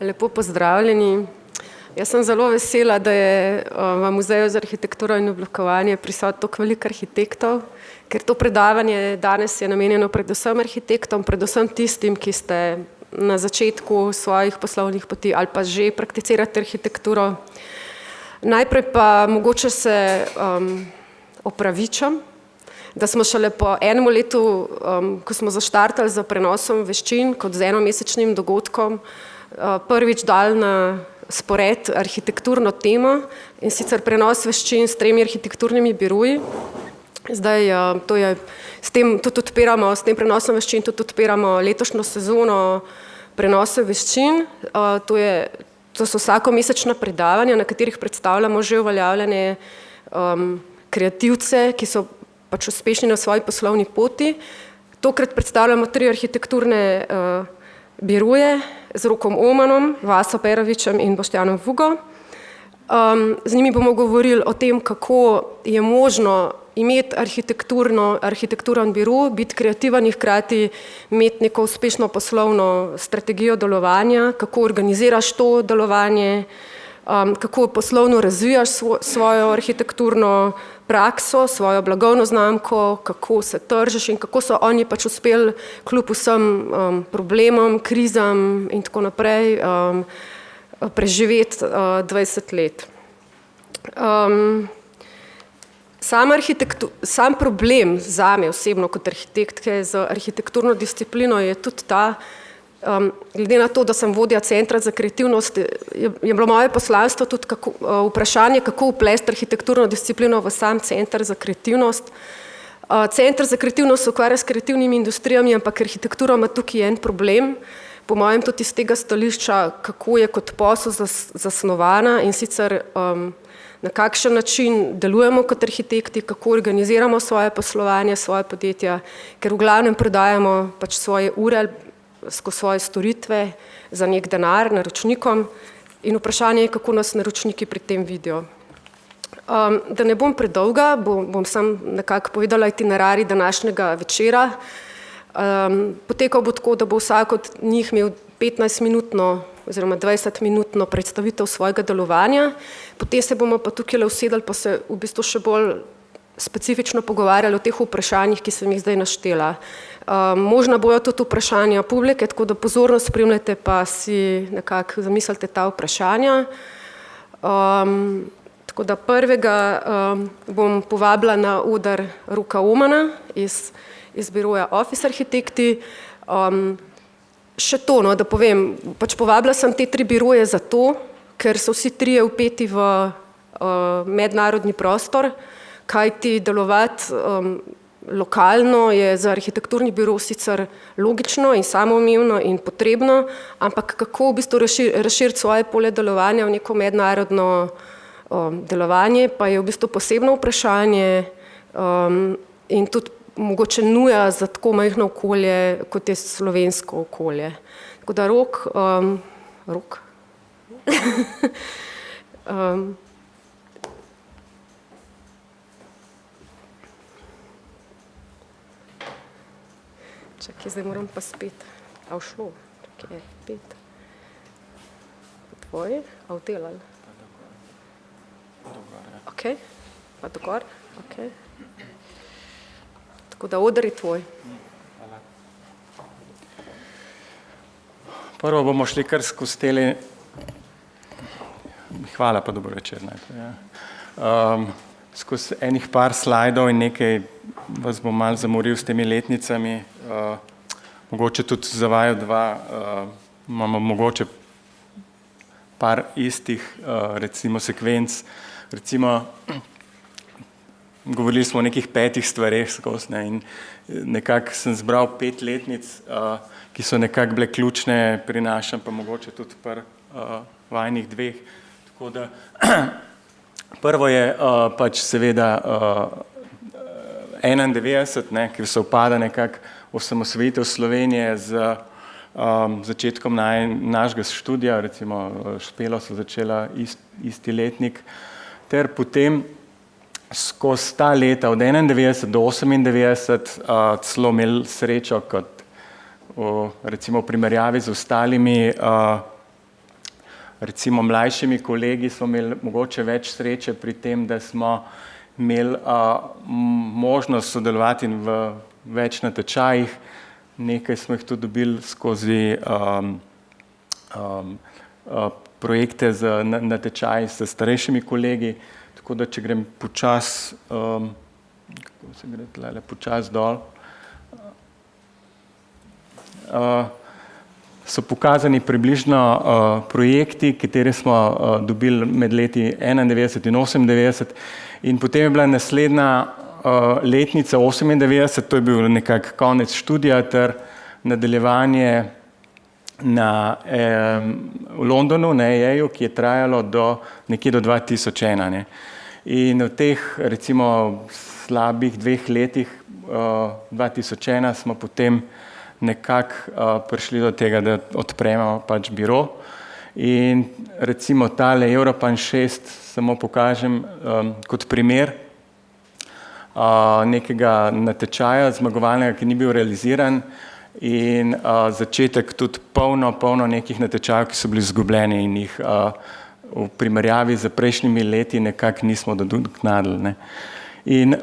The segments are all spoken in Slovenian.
Lepo pozdravljeni. Jaz sem zelo vesela, da je v Muzeju za arhitekturo in oblikovanje prisotno toliko veliko arhitektov, ker to predavanje danes je namenjeno predvsem arhitektom, predvsem tistim, ki ste na začetku svojih poslovnih poti ali pa že prakticirate arhitekturo. Najprej pa mogoče se opravičam, da smo šele po enem letu, ko smo zaštartali z prenosom veščin kot z enomesečnim dogodkom, prvič dali na spored arhitekturno temo in sicer prenos veščin s 3 arhitekturnimi biroji. Zdaj, s tem prenosom veščin tudi odpiramo letošnjo sezono prenose veščin. To so vsakomesečna predavanja, na katerih predstavljamo že uveljavljene kreativce, ki so pač uspešni na svoji poslovni poti. Tokrat predstavljamo 3 arhitekturne biroje z Rokom Omanom, Vaso Perovićem in Boštjanom Vugo. Z njimi bomo govorili o tem, kako je možno imeti arhitekturen biro, biti kreativen in hkrati imeti neko uspešno poslovno strategijo delovanja, kako organiziraš to delovanje, kako poslovno razvijaš svojo arhitekturno prakso, svojo blagovno znamko, kako se tržiš in kako so oni pač uspeli kljub vsem problemom, krizam in tako naprej preživeti 20 let. Sam problem zame osebno kot arhitektke z arhitekturno disciplino je tudi ta, glede na to, da sem vodja Centra za kreativnost, je bilo moje poslanstvo tudi vprašanje, kako vplesti arhitekturno disciplino v sam Center za kreativnost. Center za kreativnost se ukvarja s kreativnimi industrijami, ampak arhitektura ima tukaj en problem, po mojem tudi iz tega stališča, kako je kot posel zasnovana in sicer na kakšen način delujemo kot arhitekti, kako organiziramo svoje poslovanje, svoje podjetja, ker v glavnem prodajamo pač svoje ure skozi svoje storitve za nek denar naročnikom in vprašanje je, kako nas naročniki pri tem vidijo. Da ne bom predolga, bom sam nekako povedala itinerarij današnjega večera. Potekal bo tako, da bo vsak od njih imel 15-minutno oziroma 20-minutno predstavitev svojega delovanja, potem se bomo pa tukaj usedali pa se v bistvu še bolj specifično pogovarjali o teh vprašanjih, ki sem jih zdaj naštela. Možno bojo tudi vprašanja publike, tako da pozorno spremljate pa si nekako zamislite ta vprašanja. Tako da prvega bom povabila na oder Roka Omana iz biroja Office Arhitekti. Še to, da povem, pač povabila sem te 3 biroje zato, ker so vsi 3 vpeti v mednarodni prostor, kajti delovati lokalno je za arhitekturni biro sicer logično in samoumevno in potrebno, ampak kako v bistvu razširiti svoje polje delovanja v neko mednarodno delovanje, pa je v bistvu posebno vprašanje in tudi mogoče nuja za tako majhno okolje, kot je slovensko okolje. Tako da Rok. Čakaj, zdaj moram pa spet. A všlo? Čakaj, 5. Tvoj? A vdelali? Ok, pa dogor? Ok. Tako da oder je tvoj. Prvo bomo šli kar skozi tele. Hvala pa dobro večer najprej. Skozi enih par slajdov in nekaj vas bom malo zamoril s temi letnicami. Mogoče tudi za vaju 2 imamo mogoče par istih recimo sekvenc. Recimo govorili smo o nekih 5 stvareh skozi in nekako sem zbral 5 letnic, ki so nekako bile ključne pri našem, pa mogoče tudi pri vajnih 2. Tako da prvo je pač seveda 91, ki se upada nekako osamosvojitev Slovenije z začetkom našega študija, recimo Špelo so začela isti letnik, ter potem skozi ta leta od 91 do 98 celo imeli srečo kot recimo v primerjavi z ostalimi recimo mlajšimi kolegi smo imeli mogoče več sreče pri tem, da smo imeli možnost sodelovati v več natečajih. Nekaj smo jih tudi dobili skozi projekte z natečaji s starejšimi kolegi, tako da če grem počasi, kako se gre tlele, počasi dol, so pokazani približno projekti, katere smo dobili med leti 91 in 98 in potem je bila naslednja letnica 98, to je bil nekak konec študija ter nadaljevanje v Londonu, na EA-ju, ki je trajalo nekje do 2001. Ne. In v teh recimo slabih 2 letih 2001 smo potem nekako prišli do tega, da odpremo pač biro. In recimo tale Europan 6 samo pokažem kot primer nekega natečaja zmagovalnega, ki ni bil realiziran in začetek tudi polno nekih natečajev, ki so bili izgubljeni in jih v primerjavi z prejšnjimi leti nekako nismo nadoknadili. Ne. In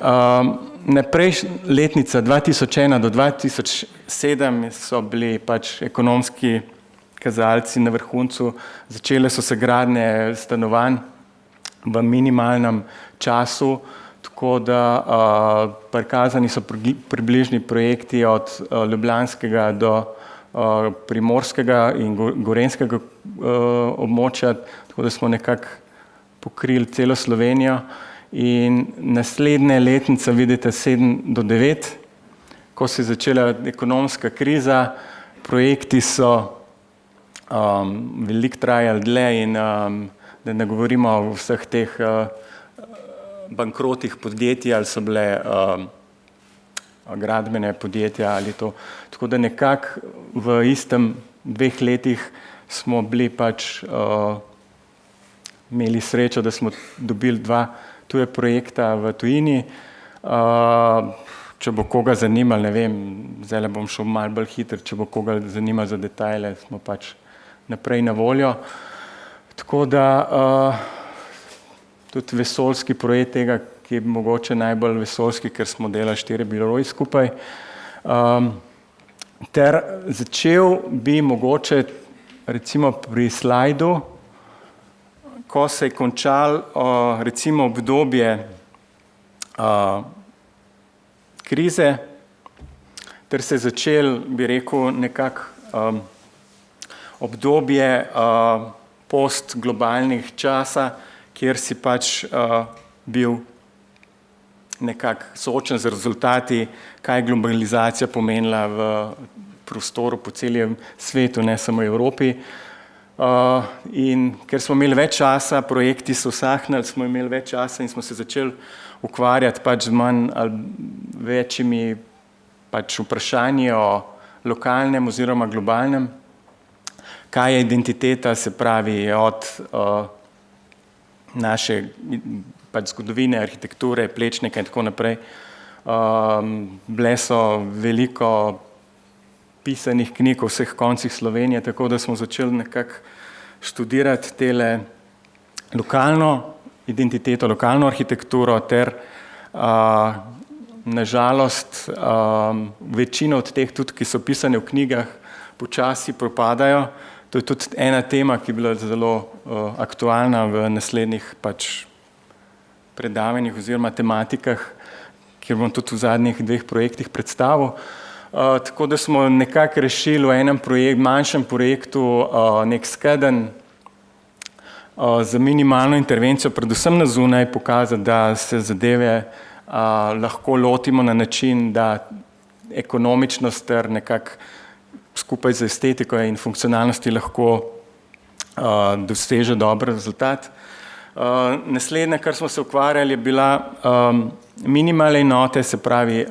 naprej letnica 2001 do 2007 so bili pač ekonomski kazalci na vrhuncu, začele so se gradnje stanovanj v minimalnem času, tako da prikazani so približni projekti od ljubljanskega do primorskega in gorenjskega območja, tako da smo nekako pokrili celo Slovenijo. In naslednje letnice vidite 7 do 9, ko se je začela ekonomska kriza, projekti so veliko trajali dlje in da ne govorimo o vseh teh bankrotih podjetij, ali so bile gradbene podjetja ali to. Tako da nekako v istem 2 letih smo bili pač imeli srečo, da smo dobili 2 tuje projekta v tujini. Če bo koga zanimalo, ne vem, zdaj bom šel malo bolj hiter, če bo koga zanimalo za detajle, smo pač naprej na voljo. Tako da tudi vesoljski projekt tega, ki je mogoče najbolj vesoljski, ker smo delali 4 biroji skupaj. Ter začel bi mogoče recimo pri slajdu, ko se je končal recimo obdobje krize, ter se je začel, bi rekel, nekako obdobje postglobalnih časa, kjer si pač bil nekako soočen z rezultati, kaj je globalizacija pomenila v prostoru po celem svetu, ne samo v Evropi. In ker smo imeli več časa, projekti so usahnili, smo imeli več časa in smo se začeli ukvarjati pač z manj ali večjimi pač vprašanji o lokalnem oziroma globalnem. Kaj je identiteta, se pravi od naše pač zgodovine, arhitekture, Plečnika in tako naprej. Bile so veliko pisanih knjig o vseh koncih Slovenije, tako da smo začeli nekako študirati tele lokalno identiteto, lokalno arhitekturo ter nažalost večino od teh tudi, ki so pisane v knjigah, počasi propadajo. To je tudi ena tema, ki je bila zelo aktualna v naslednjih pač predavanjih oziroma tematikah, kjer bom tudi v zadnjih 2 projektih predstavil. Tako da smo nekako rešili v enem manjšem projektu nek skedenj za minimalno intervencijo, predvsem na zunaj, pokazati, da se zadeve lahko lotimo na način, da ekonomičnost ter nekako skupaj z estetiko in funkcionalnosti lahko doseže dober rezultat. Naslednje, kar smo se ukvarjali, je bila minimalne enote, se pravi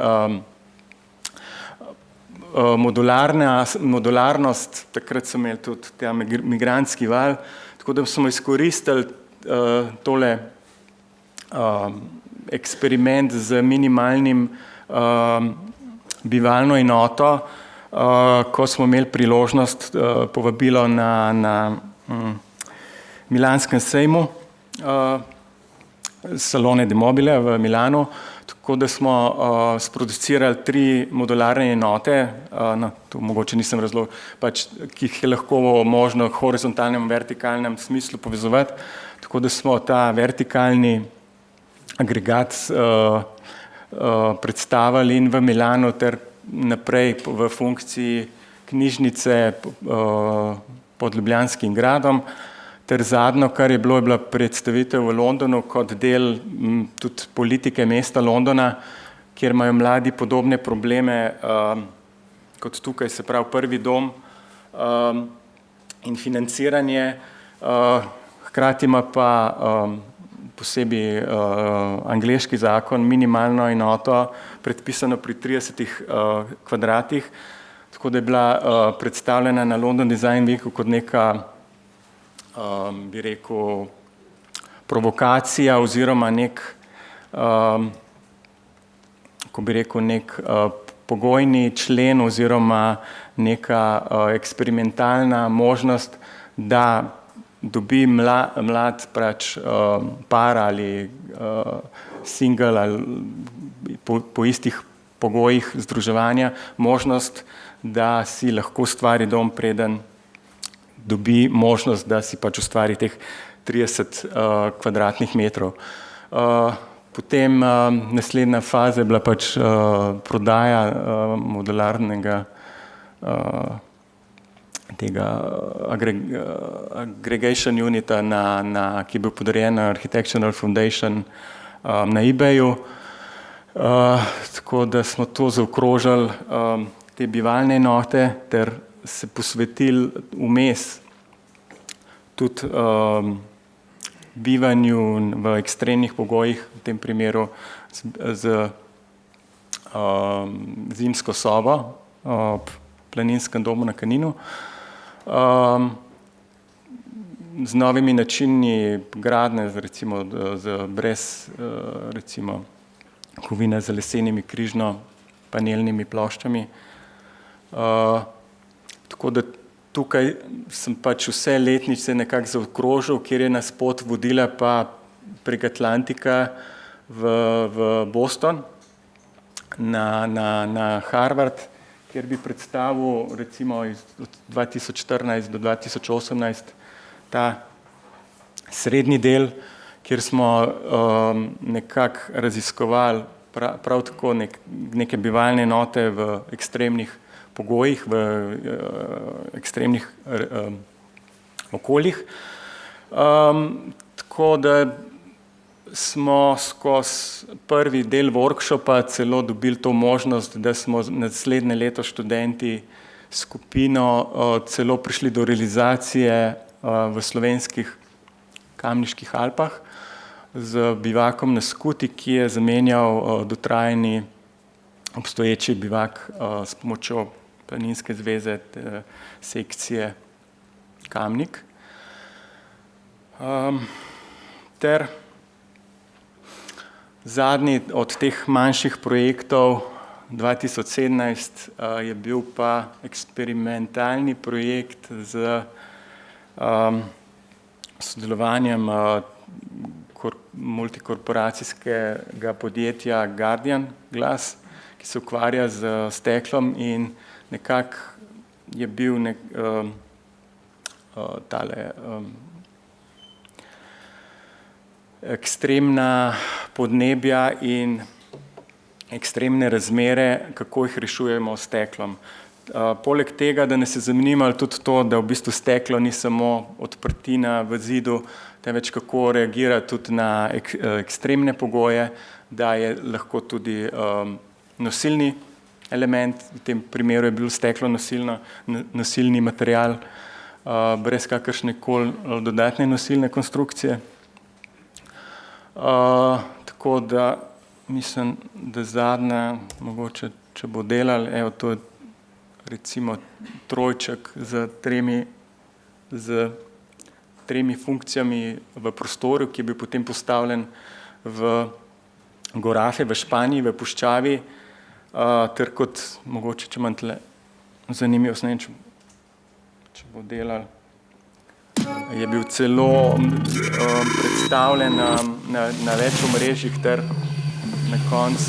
modularnost, takrat so imeli tudi ta migrantski val, tako da smo izkoristili tole eksperiment z minimalnim bivalno enoto, ko smo imeli priložnost povabilo na milanskem sejmu Salone de Mobile v Milanu, tako da smo sproducirali 3 modularne enote, to mogoče nisem razlog, pač, ki jih je lahko možno v horizontalnem in vertikalnem smislu povezovati, tako da smo ta vertikalni agregat predstavili in v Milanu ter naprej v funkciji knjižnice pod Ljubljanskim gradom, ter zadnjo, kar je bila predstavitev v Londonu kot del tudi politike mesta Londona, kjer imajo mladi podobne probleme kot tukaj, se pravi prvi dom in financiranje, hkrati ima pa posebej angleški zakon minimalno enoto predpisano pri 30 kvadratih, tako da je bila predstavljena na London Design Weeku kot neka, bi rekel, provokacija oziroma nek, ko bi rekel, nek pogojni člen oziroma neka eksperimentalna možnost, da dobi mlad pač par ali single ali po istih pogojih združevanja možnost, da si lahko ustvari dom, preden dobi možnost, da si pač ustvari teh 30 kvadratnih metrov. Potem naslednja faza je bila pač prodaja modularnega tega aggregation unita, ki je bil podarjen na Architectural Foundation na eBayu. Tako da smo to zaokrožili te bivalne enote ter se posvetili vmes tudi bivanju v ekstremnih pogojih, v tem primeru z zimsko sobo ob planinskem domu na Kaninu, z novimi načini gradnje, recimo brez recimo kovine z lesenimi križno-panelnimi ploščami. Tako da tukaj sem pač vse letnice nekako zaokrožil, kjer je nas pot vodila pa prek Atlantika v Boston, na Harvard, kjer bi predstavil recimo od 2014 do 2018 ta srednji del, kjer smo nekako raziskovali prav tako neke bivalne enote v ekstremnih pogojih, v ekstremnih okoljih. Tako da smo skozi prvi del workshopa celo dobili to možnost, da smo naslednje leto študenti skupino celo prišli do realizacije v slovenskih Kamniških Alpah z bivakom na Skuti, ki je zamenjal dotrajani obstoječi bivak s pomočjo Planinske zveze sekcije Kamnik. Ter zadnji od teh manjših projektov 2017 je bil pa eksperimentalni projekt z sodelovanjem multikorporacijskega podjetja Guardian Glass, ki se ukvarja z steklom in nekako je bil tale ekstremna podnebja in ekstremne razmere, kako jih rešujemo s steklom. Poleg tega, da nas je zanimalo tudi to, da v bistvu steklo ni samo odprtina v zidu, temveč kako reagira tudi na ekstremne pogoje, da je lahko tudi nosilni element, v tem primeru je bil steklo nosilni material, brez kakršnekoli dodatne nosilne konstrukcije. Tako da mislim, da zadnja, mogoče, če bo delal, evo to je recimo trojček z tremi funkcijami v prostoru, ki je bil potem postavljen v Gorafe v Španiji, v puščavi, ter kot mogoče, če imam tle zanimivo, če bo delal, je bil celo predstavljen na več omrežjih, ter na koncu,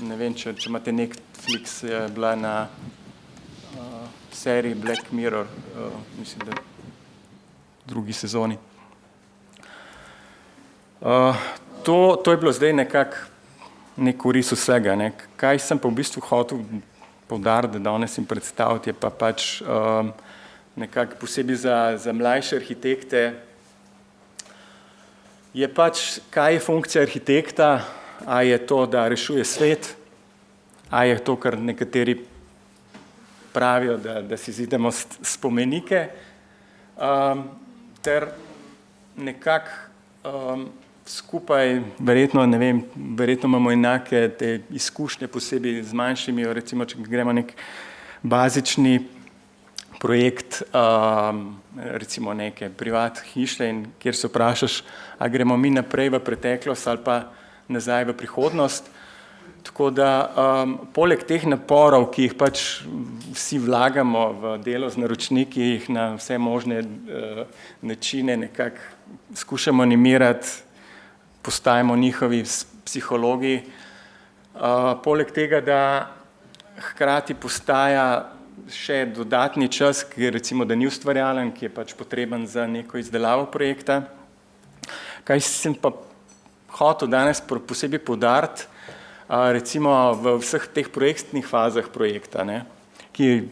ne vem, če imate Netflix, je bila na seriji Black Mirror, mislim, da drugi sezoni. To je bilo zdaj nekako nek oris vsega. Ne. Kaj sem pa v bistvu hotel poudariti, da danes jim predstaviti, je pa pač nekako posebej za mlajše arhitekte, je pač, kaj je funkcija arhitekta, a je to, da rešuje svet, a je to, kar nekateri pravijo, da si zidamo spomenike, ter nekako skupaj, verjetno, ne vem, verjetno imamo enake te izkušnje, posebej z manjšimi, recimo, če gremo nek bazični projekt, recimo neke privat hiše, in kjer se vprašaš, a gremo mi naprej v preteklost ali pa nazaj v prihodnost. Tako da poleg teh naporov, ki jih pač vsi vlagamo v delo z naročniki, jih na vse možne načine nekako skušamo animirati, postajamo njihovi psihologi. Poleg tega, da hkrati postaja še dodatni čas, ki recimo, da ni ustvarjalen, ki je pač potreben za neko izdelavo projekta. Kaj sem pa hotel danes posebej poudariti, recimo v vseh teh projektnih fazah projekta, ne, ki,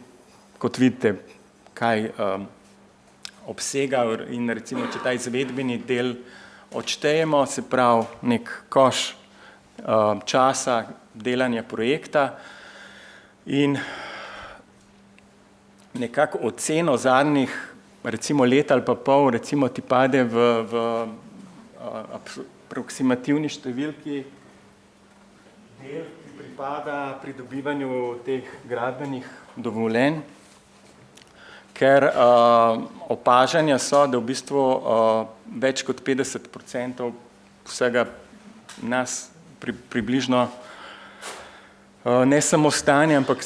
kot vidite, kaj obsega, in recimo, če ta izvedbeni del odštejemo, se pravi nek koš časa delanja projekta, in nekako oceno zadnjih recimo let ali pa pol, recimo ti pade v aproksimativni številki del, ki pripada pridobivanju teh gradbenih dovoljenj, ker opažanja so, da v bistvu več kot 50% vsega nas približno ne samo stanje, ampak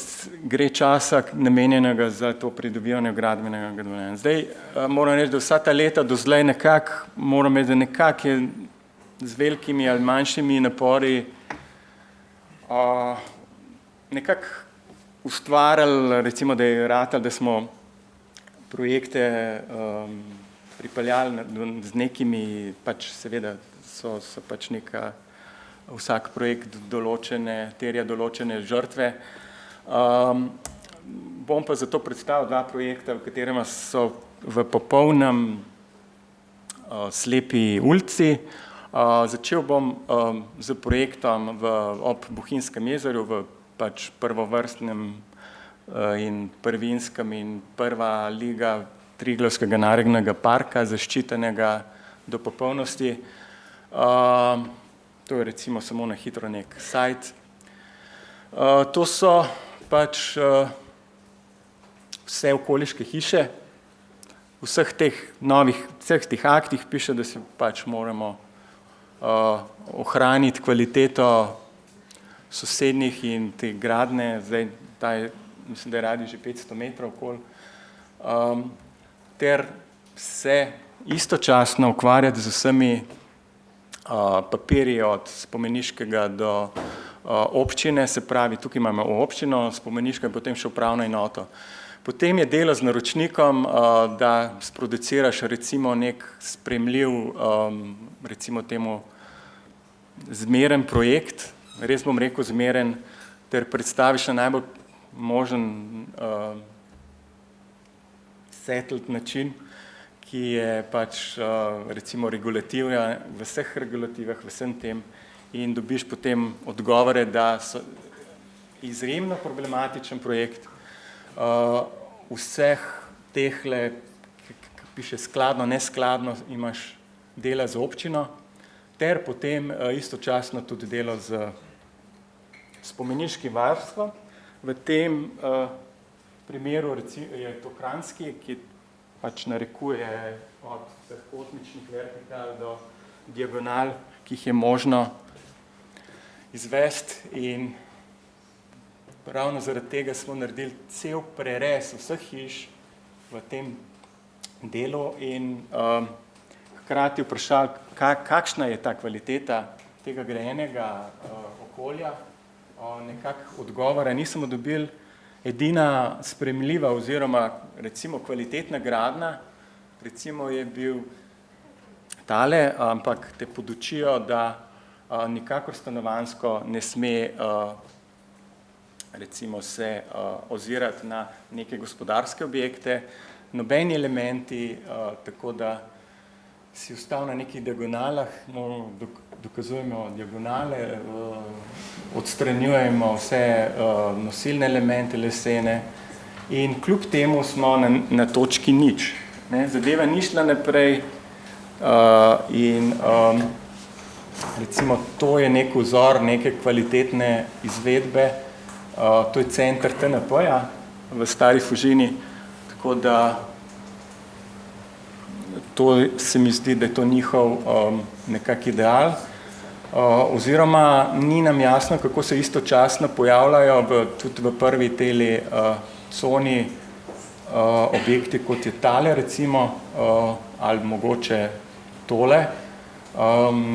gre časa namenjenega za to pridobivanje gradbenega dovoljenja. Zdaj moram reči, da vsa ta leta do zdaj nekako, moram reči, da nekako je z velikimi ali manjšimi napori nekako ustvarjali, recimo, da je ratalo, da smo projekte pripeljali z nekimi, pač seveda so pač neka, vsak projekt terja določene žrtve. Bom pa zato predstavil dva projekta, v katerem so v popolnem slepi ulici. Začel bom z projektom ob Bohinjskem jezeru, v pač prvovrstnem in prvinskem in prva liga Triglavskega narodnega parka, zaščitenega do popolnosti. To je recimo samo na hitro nek sajt. To so pač vse okoliške hiše. V vseh teh aktih piše, da se pač moramo ohraniti kvaliteto sosednjih in te gradnje, zdaj ta je, mislim, da je radi že 500 metrov okoli, ter se istočasno ukvarjati z vsemi papirji od spomeniškega do občine, se pravi, tukaj imamo občino, spomeniško in potem še upravno enoto. Potem je delo z naročnikom, da sproduciraš recimo nek spremljiv, recimo temu zmeren projekt, res bom rekel zmeren, ter predstaviš na najbolj možen settled način, ki je pač recimo regulativa, v vseh regulativah, v vsem tem, in dobiš potem odgovore, da so izjemno problematičen projekt, vseh tehle, ki piše skladno, neskladno, imaš dela z občino, ter potem istočasno tudi delo z spomeniškim varstvom. V tem primeru je to Kranjski, ki pač narekuje od kotničnih vertikal do diagonal, ki jih je možno izvesti, in ravno zaradi tega smo naredili cel prerez vseh hiš v tem delu in hkrati vprašali, kakšna je ta kvaliteta tega grajenega okolja. Nekako odgovora nismo dobili. Edina sprejemljiva oziroma recimo kvalitetna gradnja, recimo je bil tale, ampak te podučijo, da nikakor stanovanjsko ne sme recimo se ozirati na neke gospodarske objekte, nobeni elementi, tako da si ostal na nekih diagonalah, no, dokazujemo diagonale, odstranjujemo vse nosilne elemente lesene in kljub temu smo na točki nič. Ne? Zadeva ni šla naprej in recimo to je nek vzor neke kvalitetne izvedbe, to je center TNP-ja v Stari Fužini, tako da to se mi zdi, da je to njihov nekak ideal, oziroma ni nam jasno, kako se istočasno pojavljajo tudi v prvi teli coni objekti, kot je tale recimo, ali mogoče tole.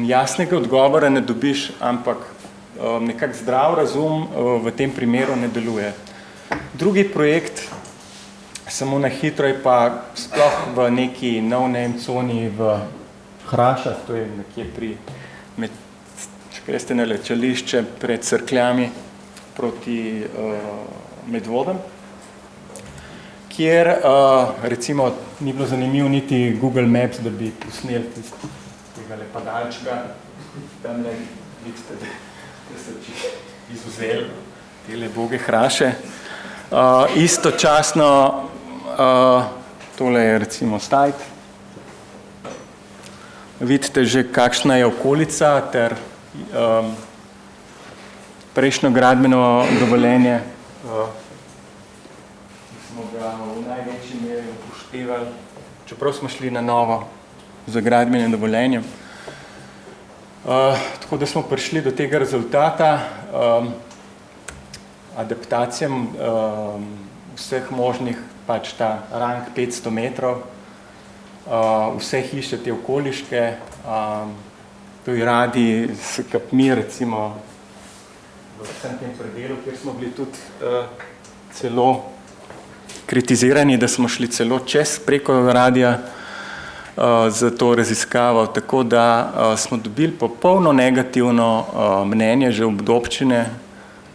Jasnega odgovora ne dobiš, ampak nekak zdrav razum v tem primeru ne deluje. Drugi projekt, samo na hitro, je pa sploh v neki no-name coni v Hrašah, to je nekje če greste na lečališče pred Cerkljami proti Medvodem, kjer recimo ni bilo zanimivo niti Google Maps, da bi posneli tega padalčka, tam le vidite, da se izvzeli tele boge Hraše. Istočasno tole je recimo Stajt. Vidite že, kakšna je okolica ter prejšnjo gradbeno dovoljenje. Smo ga v največji meri upoštevali, čeprav smo šli na novo za gradbenim dovoljenjem. Tako da smo prišli do tega rezultata, adaptacijam vseh možnih, pač ta rang 500 metrov, vse hiše te okoliške, tudi radi s kapmi, recimo v vsem tem predelu, kjer smo bili tudi celo kritizirani, da smo šli celo čez preko radija za to raziskavo, tako da smo dobili popolno negativno mnenje že od občine,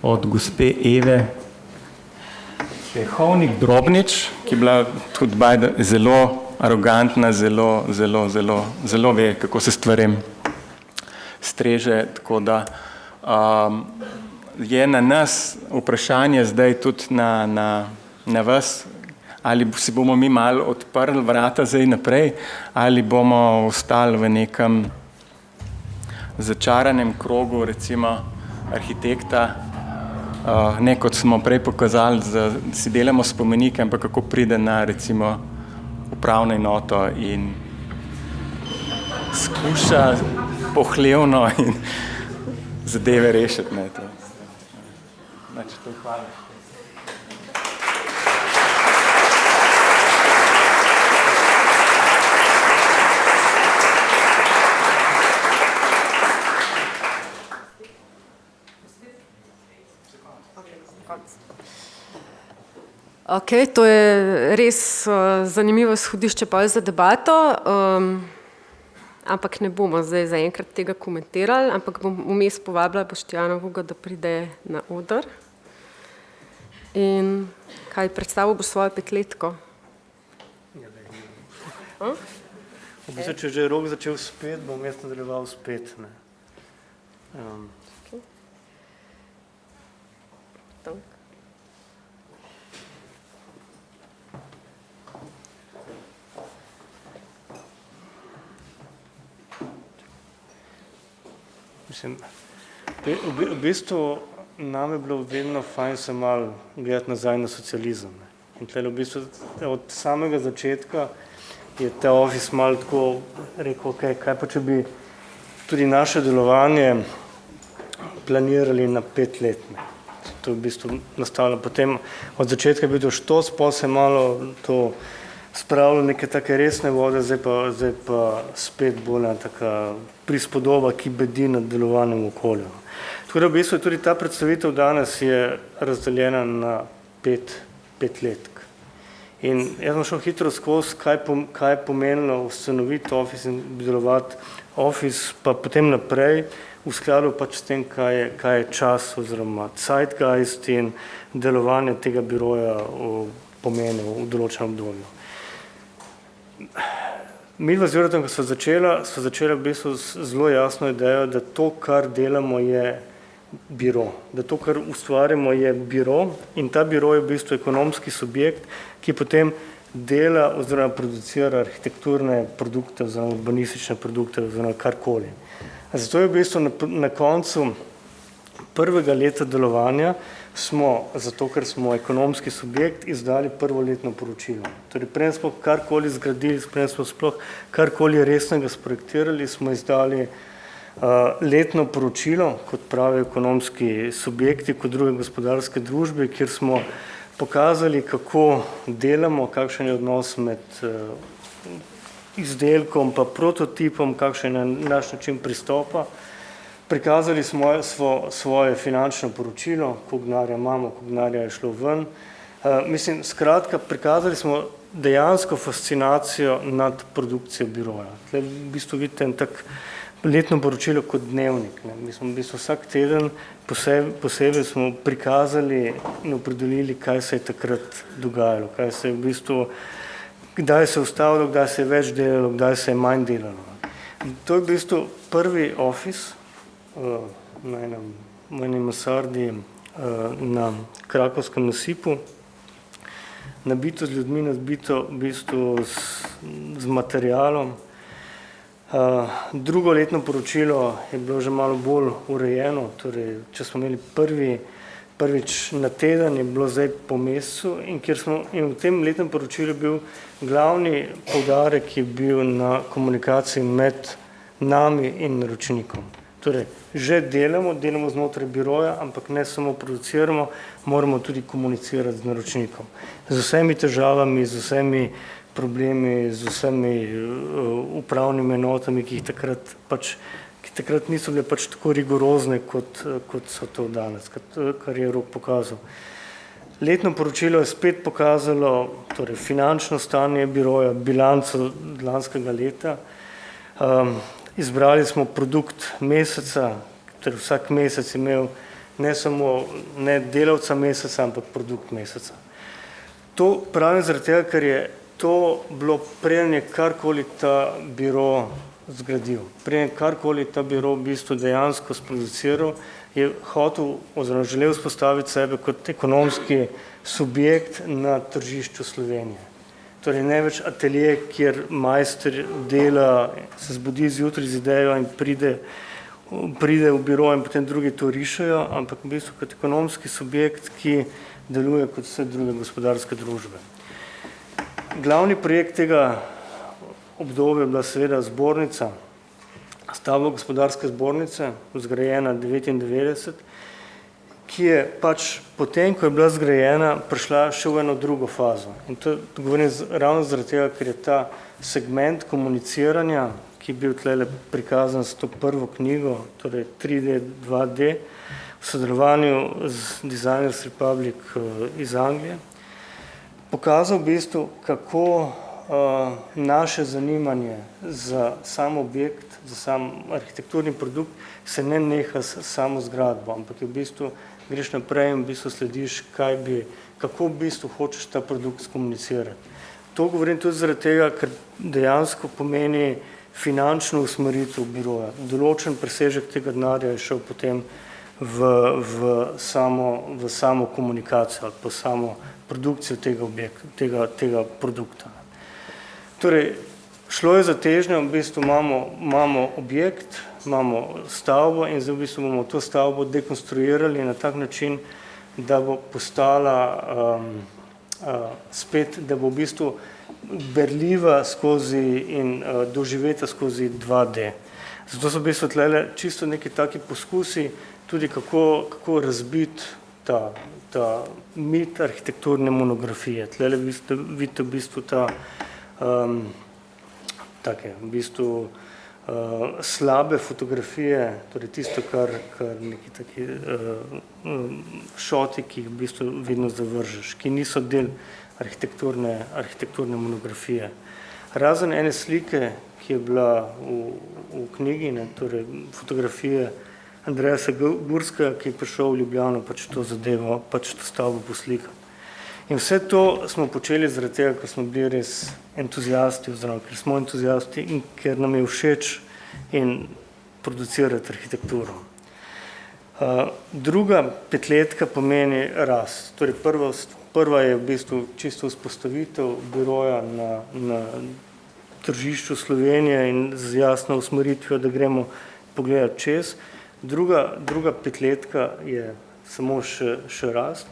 od gospe Eve Šehovnik Drobnič, ki je bila tudi zelo arogantna, zelo ve, kako se stvarem streže, tako da je na nas vprašanje zdaj tudi na vas, ali si bomo mi malo odprli vrata zdaj naprej, ali bomo ostali v nekem začaranem krogu, recimo arhitekta, ne kot smo prej pokazali, da si delamo spomenike, ampak kako pride na recimo upravno enoto in skuša pohlevno in zadeve rešiti. Znači, to je hvala. Ok, to je res zanimivo izhodišče pa za debato, ampak ne bomo zdaj zaenkrat tega komentirali, ampak bom vmes povabila Boštjana Vuga, da pride na oder. In kaj, predstavil boš svojo petletko? V bistvu, če že Rok začel spet, bom jaz nadaljeval spet. V bistvu nam je bilo vedno fajn se malo gledati nazaj na socializem. In tle v bistvu od samega začetka je ta office malo tako rekel, okay, kaj pa če bi tudi naše delovanje planirali na 5 let. To je v bistvu nastalo. Potem od začetka je bil to štoc, potem se je malo to spravilo neke take resne vode, zdaj pa spet bolj taka prispodoba, ki bedi nad delovanjem okolja. Tako da v bistvu tudi ta predstavitev danes je razdeljena na 5 letk. In jaz sem šel hitro skozi, kaj je pomenilo ustanoviti Office in delovati Office, pa potem naprej v skladu pač s tem, kaj je čas oziroma zeitgeist in delovanje tega biroja pomenil v določenem obdobju. Midva z Juretom, ko sva začela v bistvu zelo jasno idejo, da to, kar delamo, je biro. Da to, kar ustvarjamo, je biro in ta biro je v bistvu ekonomski subjekt, ki potem dela oziroma producira arhitekturne produkte oziroma urbanistične produkte oziroma karkoli. Zato je v bistvu na koncu prvega leta delovanja zato ker smo ekonomski subjekt, izdali prvoletno poročilo. Torej, preden smo karkoli zgradili, preden smo sploh karkoli resnega sprojektirali, smo izdali letno poročilo, kot pravi ekonomski subjekti, kot druge gospodarske družbe, kjer smo pokazali, kako delamo, kakšen je odnos med izdelkom pa prototipom, kakšen je naš način pristopa. Prikazali smo svoje finančno poročilo, koliko denarja imamo, koliko denarja je šlo ven. Skratka, prikazali smo dejansko fascinacijo nad produkcijo biroja. Tle v bistvu vidite en tak letno poročilo kot dnevnik. Mi smo v bistvu vsak teden posebej smo prikazali in opredelili, kaj se je takrat dogajalo, kaj se je v bistvu, kdaj se je ustavilo, kdaj se je več delalo, kdaj se je manj delalo. To je v bistvu prvi Office na eni mansardi na Krakovskem nasipu, nabito z ljudmi, nabito v bistvu z materialom. Drugo letno poročilo je bilo že malo bolj urejeno, torej, če smo imeli prvič na teden, je bilo zdaj po mesecu in v tem letnem poročilu je bil glavni poudarek, ki je bil na komunikaciji med nami in naročnikom. Torej, že delamo znotraj biroja, ampak ne samo produciramo, moramo tudi komunicirati z naročnikom. Z vsemi težavami, z vsemi problemi, z vsemi upravnimi enotami, ki takrat niso bile pač tako rigorozne, kot so to danes, kar je Rok pokazal. Letno poročilo je spet pokazalo torej, finančno stanje biroja, bilanco lanskega leta. Izbrali smo produkt meseca, torej vsak mesec je imel ne delavca meseca, ampak produkt meseca. To pravim zaradi tega, ker je to bilo preden je karkoli ta biro zgradil. Preden je karkoli ta biro v bistvu dejansko sproduciral, je hotel oziroma želel vzpostaviti sebe kot ekonomski subjekt na tržišču Slovenije. Torej ne več atelje, kjer majster dela, se zbudi zjutraj z idejo in pride v biro in potem drugi to rišejo, ampak v bistvu kot ekonomski subjekt, ki deluje kot vse druge gospodarske družbe. Glavni projekt tega obdobja je bila seveda zbornica, stavba gospodarske zbornice, zgrajena 1999, ki je pač potem, ko je bila zgrajena, prišla še v eno drugo fazo. In to govorim ravno zaradi tega, ker je ta segment komuniciranja, ki je bil tlele prikazan s to prvo knjigo, torej 3D, 2D, v sodelovanju z Designers Republic iz Anglije, pokazal v bistvu, kako naše zanimanje za sam objekt, za sam arhitekturni produkt se ne neha s samo zgradbo, ampak je v bistvu greš naprej in v bistvu slediš, kako v bistvu hočeš ta produkt skomunicirati. To govorim tudi zaradi tega, ker dejansko pomeni finančno usmeritev biroja. Določen presežek tega denarja je šel potem v samo komunikacijo ali pa samo produkcijo tega produkta. Torej, šlo je za težnjo, v bistvu imamo objekt, imamo stavbo in zdaj v bistvu bomo to stavbo dekonstruirali na tak način, da bo postala spet, da bo v bistvu berljiva skozi in doživeta skozi 2D. Zato so v bistvu tlele čisto neki taki poskusi, tudi kako razbiti ta mit arhitekturne monografije. Tlele vidite v bistvu slabe fotografije, torej tisto, kar neki taki šoti, ki jih v bistvu vedno zavržeš, ki niso del arhitekturne monografije. Razen ene slike, ki je bila v knjigi, torej fotografije Andreja Gurskega, ki je prišel v Ljubljano to zadevo, to stavbo poslikati. In vse to smo počeli zaradi tega, ker smo bili res entuzijasti, oziroma ker smo entuzijasti in ker nam je všeč in producirati arhitekturo. Druga petletka pomeni rast. Torej prva je v bistvu čisto vzpostavitev biroja na tržišču Slovenije in z jasno usmeritvijo, da gremo pogledati čez. Druga petletka je samo še rast.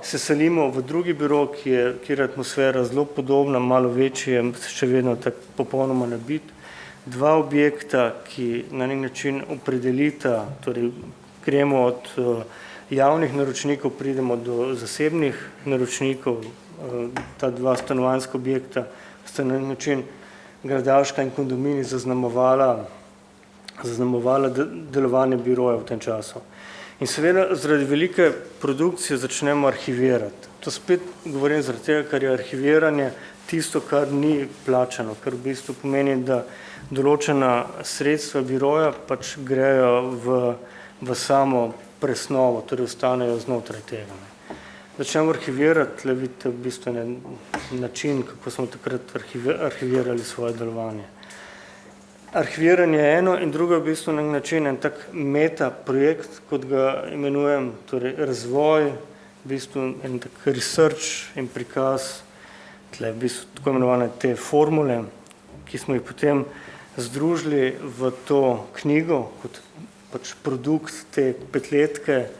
Se selimo v drugi biro, kjer je atmosfera zelo podobna, malo večji, še vedno tako popolnoma nabit. Dva objekta, ki na nek način opredelita, torej gremo od javnih naročnikov, pridemo do zasebnih naročnikov. Ta dva stanovanjska objekta sta na nek način Gradavška in Kondominij zaznamovala delovanje biroja v tem času. In seveda zaradi velike produkcije začnemo arhivirati. To spet govorim zaradi tega, ker je arhiviranje tisto, kar ni plačano, kar v bistvu pomeni, da določena sredstva biroja grejo v samo presnovo, torej ostanejo znotraj tega. Začnemo arhivirati, le vidite v bistvu način, kako smo takrat arhivirali svoje delovanje. Arhiviranje je eno in drugo je v bistvu na način en tak meta projekt, kot ga imenujem, torej razvoj, v bistvu en tak research in prikaz, tle v bistvu tako imenovane te formule, ki smo jih potem združili v to knjigo, kot produkt te petletke,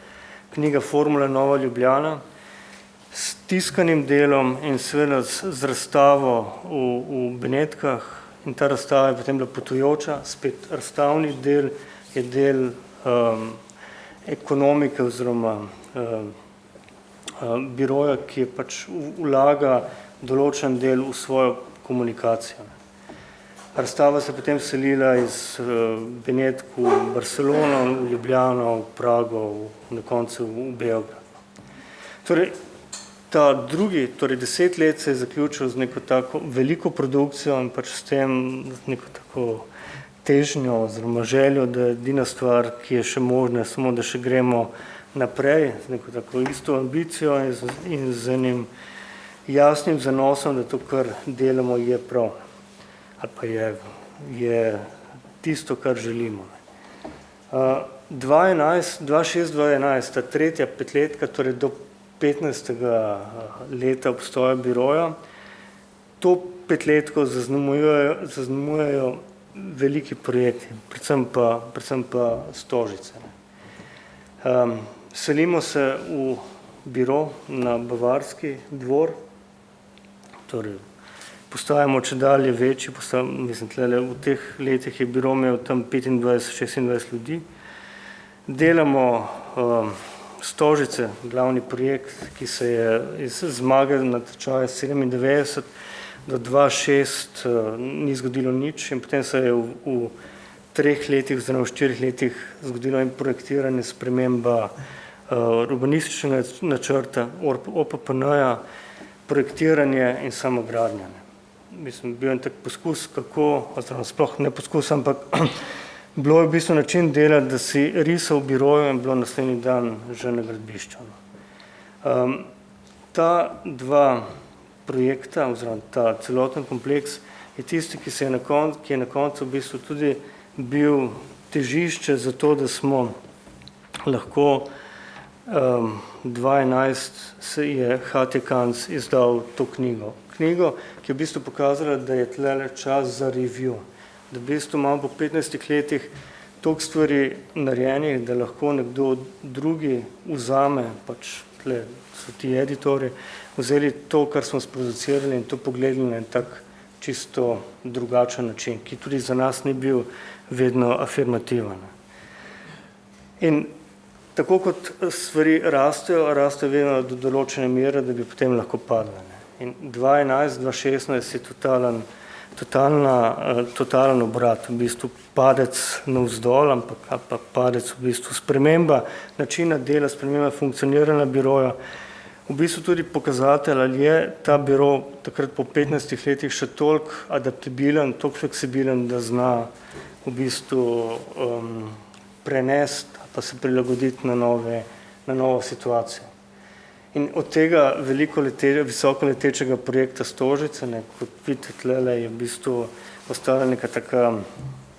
knjiga Formula Nova Ljubljana, s tiskanim delom in seveda z razstavo v Benetkah. In ta razstava je potem bila potujoča, spet razstavni del je del ekonomike oziroma biroja, ki je vlaga določen del v svojo komunikacijo. Razstava se potem selila iz Benetk v Barcelono, v Ljubljano, v Prago, na koncu v Beograd. Torej, ta drugi, torej 10 let se je zaključil z neko tako veliko produkcijo in s tem neko tako težnjo oziroma željo, da je edina stvar, ki je še možna, samo da še gremo naprej z neko tako isto ambicijo in z enim jasnim zanosom, da to, kar delamo, je prav ali pa je tisto, kar želimo. 2006-2011, ta tretja petletka, torej do 15. leta obstoja biroja, to petletko zaznamujejo veliki projekti, predvsem pa Stožice. Selimo se v biro na Bavarski dvor, torej postajamo čedalje večji, v teh letih je biro imel tam 25-26 ljudi. Delamo Stožice, glavni projekt, ki se je iz zmage na tečaju 97 do 2006 ni zgodilo nič in potem se je v 3 letih oziroma v 4 letih zgodilo in projektiranje, sprememba urbanističnega načrta, OPPN-ja, projektiranje in samogradnja. Bil je tak poskus, oziroma sploh ne poskus, ampak bilo je v bistvu način dela, da si risal v biroju in bilo naslednji dan že na gradbišču. Ta dva projekta, oziroma ta celoten kompleks, je tisti, ki je na koncu v bistvu tudi bil težišče za to, da smo lahko 2011 se je HT Kanc izdal to knjigo. Knjigo, ki je v bistvu pokazala, da je tlele čas za review. Da v bistvu imamo po 15 letih toliko stvari narejenih, da lahko nekdo drugi vzame, tle so ti editori, vzeli to, kar smo sproducirali in to pogledali na en tak čisto drugačen način, ki tudi za nas ni bil vedno afirmativen. In tako kot stvari rastejo vedno do določene mere, da bi potem lahko padle. In 2011-2016 je totalen obrat, v bistvu padec navzdol, ampak padec v bistvu sprememba načina dela, sprememba funkcioniranja biroja, v bistvu tudi pokazatelj, ali je ta biro takrat po 15 letih še toliko adaptabilen, toliko fleksibilen, da zna v bistvu prenesti pa se prilagoditi na novo situacijo. In od tega visoko letečega projekta Stožice, kot vidite tlele, je v bistvu ostala neka taka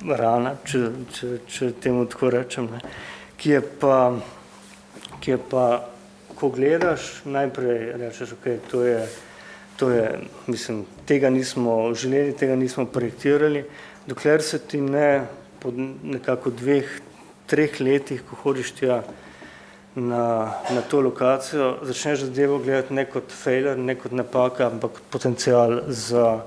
rana, če temu tako rečem, ki je pa, ko gledaš, najprej rečeš, ok, to je, mislim, tega nismo želeli, tega nismo projektirali, dokler se ti ne po nekako 2-3 letih, ko hodiš tja na to lokacijo, začneš zadevo gledati ne kot failure, ne kot napaka, ampak potencial za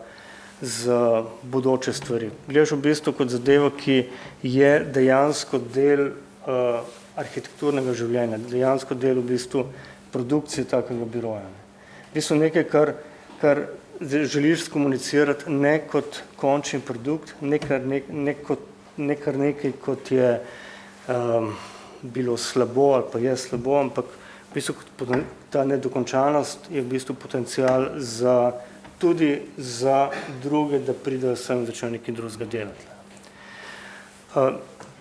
bodoče stvari. Gledaš v bistvu kot zadevo, ki je dejansko del arhitekturnega življenja, dejansko del v bistvu produkcije takega biroja. V bistvu nekaj, kar želiš skomunicirati ne kot končni produkt, ne kar nekaj, kot je bilo slabo ali pa je slabo, ampak v bistvu ta nedokončanost je v bistvu potencial tudi za druge, da pridejo sem in začnejo nekaj drugega delati.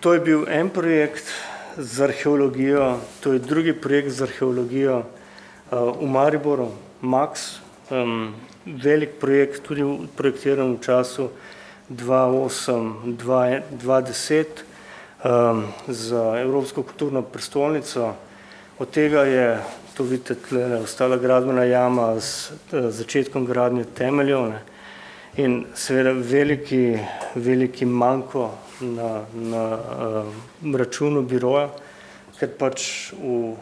To je bil en projekt z arheologijo, to je drugi projekt z arheologijo v Mariboru, Max, velik projekt, tudi projektiran v času 2008-2010 za Evropsko kulturno prestolnico. Od tega je, to vidite tle, ostala gradbena jama z začetkom gradnje temeljev in seveda veliki manko na računu biroja, ker pač v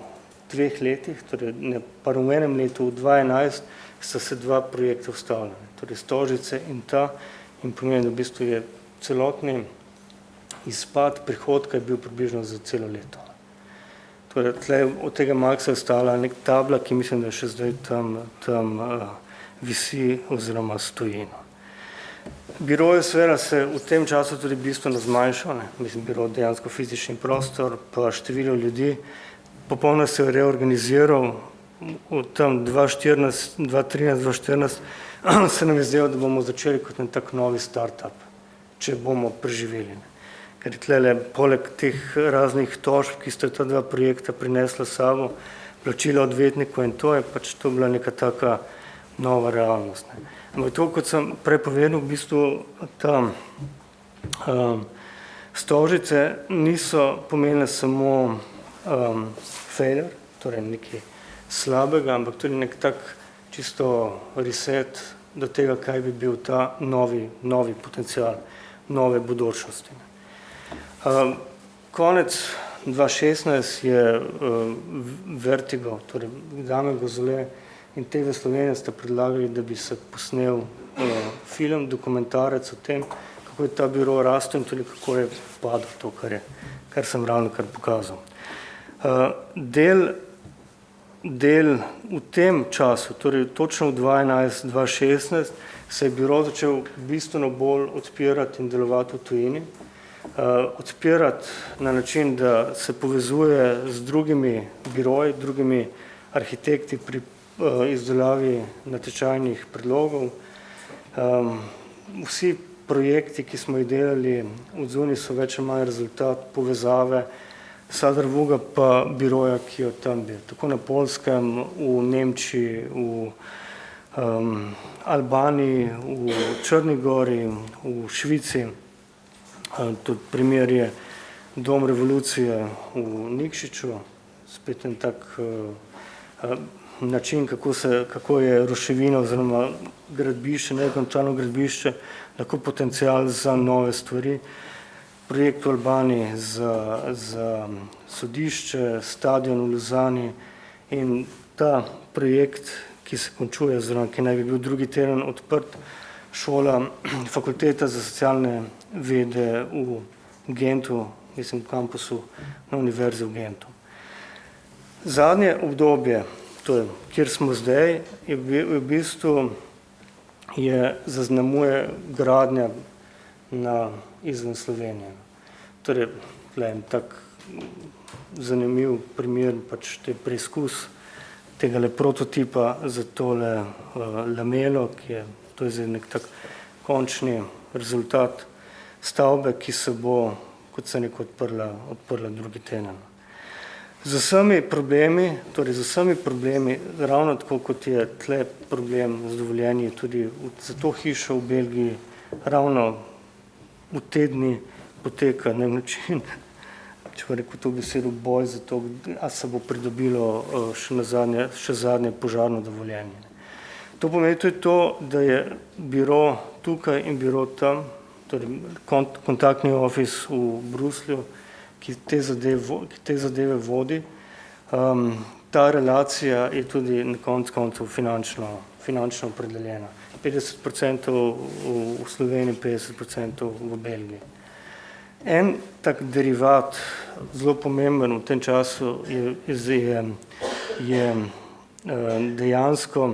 2 letih, torej pa v enem letu, v 2011, sta se 2 projekta ustavljena, torej Stožice in ta, in pomeni, da v bistvu je celotni izpad prihodka je bil približno za celo leto. Torej, tle od tega Maxa je ostala nek tabla, ki mislim, da še zdaj tam visi oziroma stoji. Biro je seveda se v tem času tudi bistveno zmanjšal, mislim, biro dejansko fizični prostor, pa število ljudi, popolno se je reorganiziral, od tam 2013-2014 se nam je zdelo, da bomo začeli kot en tak novi start-up, če bomo preživeli. Ker tlele, poleg teh raznih tožb, ki sta ta 2 projekta prinesla sabo, plačila odvetnikov in to je pač to bila neka taka nova realnost. Ampak to, kot sem prej povedal, v bistvu ta Stožice niso pomenile samo failure, torej nekaj slabega, ampak tudi nek tak čisto reset do tega, kaj bi bil ta novi potencial, nove budućnosti. Konec 2016 je Vertigo, torej Damjan Gozole in TV Slovenije sta predlagali, da bi se posnel film, dokumentarec o tem, kako je ta biro rastel in tudi kako je padel to, kar sem ravnokar pokazal. Del v tem času, torej točno v 2011-2016, se je biro začel bistveno bolj odpirati in delovati v tujini. Odpirati na način, da se povezuje z drugimi biroji, drugimi arhitekti pri izdelavi natečajnih predlogov. Vsi projekti, ki smo jih delali od zunaj, so več ali manj rezultat povezave Sadervuga pa biroja, ki je tam bil. Tako na Poljskem, v Nemčiji, v Albaniji, v Črni gori, v Švici. Tudi primer je Dom revolucije v Nikšiću, spet en tak način, kako je ruševina oziroma gradbišče, nekončano gradbišče, lahko potencial za nove stvari. Projekt v Albaniji za sodišče, stadion v Lozani in ta projekt, ki se končuje, oziroma ki naj bi bil drugi teden odprt, šola, fakulteta za socialne vede v Gentu, mislim v kampusu na univerzi v Gentu. Zadnje obdobje, to je, kjer smo zdaj, je v bistvu zaznamuje gradnja izven Slovenije. Torej, en tak zanimiv primer, pač te preizkus tegale prototipa za tole lamelo, to je nek tak končni rezultat stavbe, ki se bo, kot se neko odprla drugi teden. Z vsemi problemi, ravno tako kot je tle problem z dovoljenji, tudi za to hišo v Belgiji, ravno v tedni poteka na način, če pa rekel to besedo, boj za to, a se bo pridobilo še zadnje požarno dovoljenje. To pomeni tudi to, da je biro tukaj in biro tam, torej kontaktni ofis v Bruslju, ki te zadeve vodi. Ta relacija je tudi na koncu finančno opredeljena. 50% v Sloveniji, 50% v Belgiji. En tak derivat, zelo pomemben v tem času, je dejansko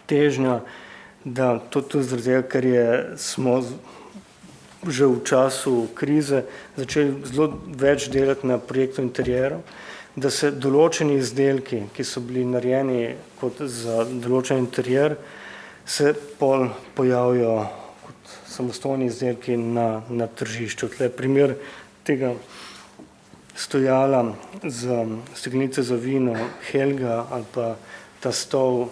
težnja, da to zaradi tega, ker smo že v času krize začeli zelo več delati na projektu interierov, da se določeni izdelki, ki so bili narejeni kot za določen interier, se pojavijo kot samostojni izdelki na tržišču. Tle primer tega stojala za steklenice za vino Helga ali pa ta stol,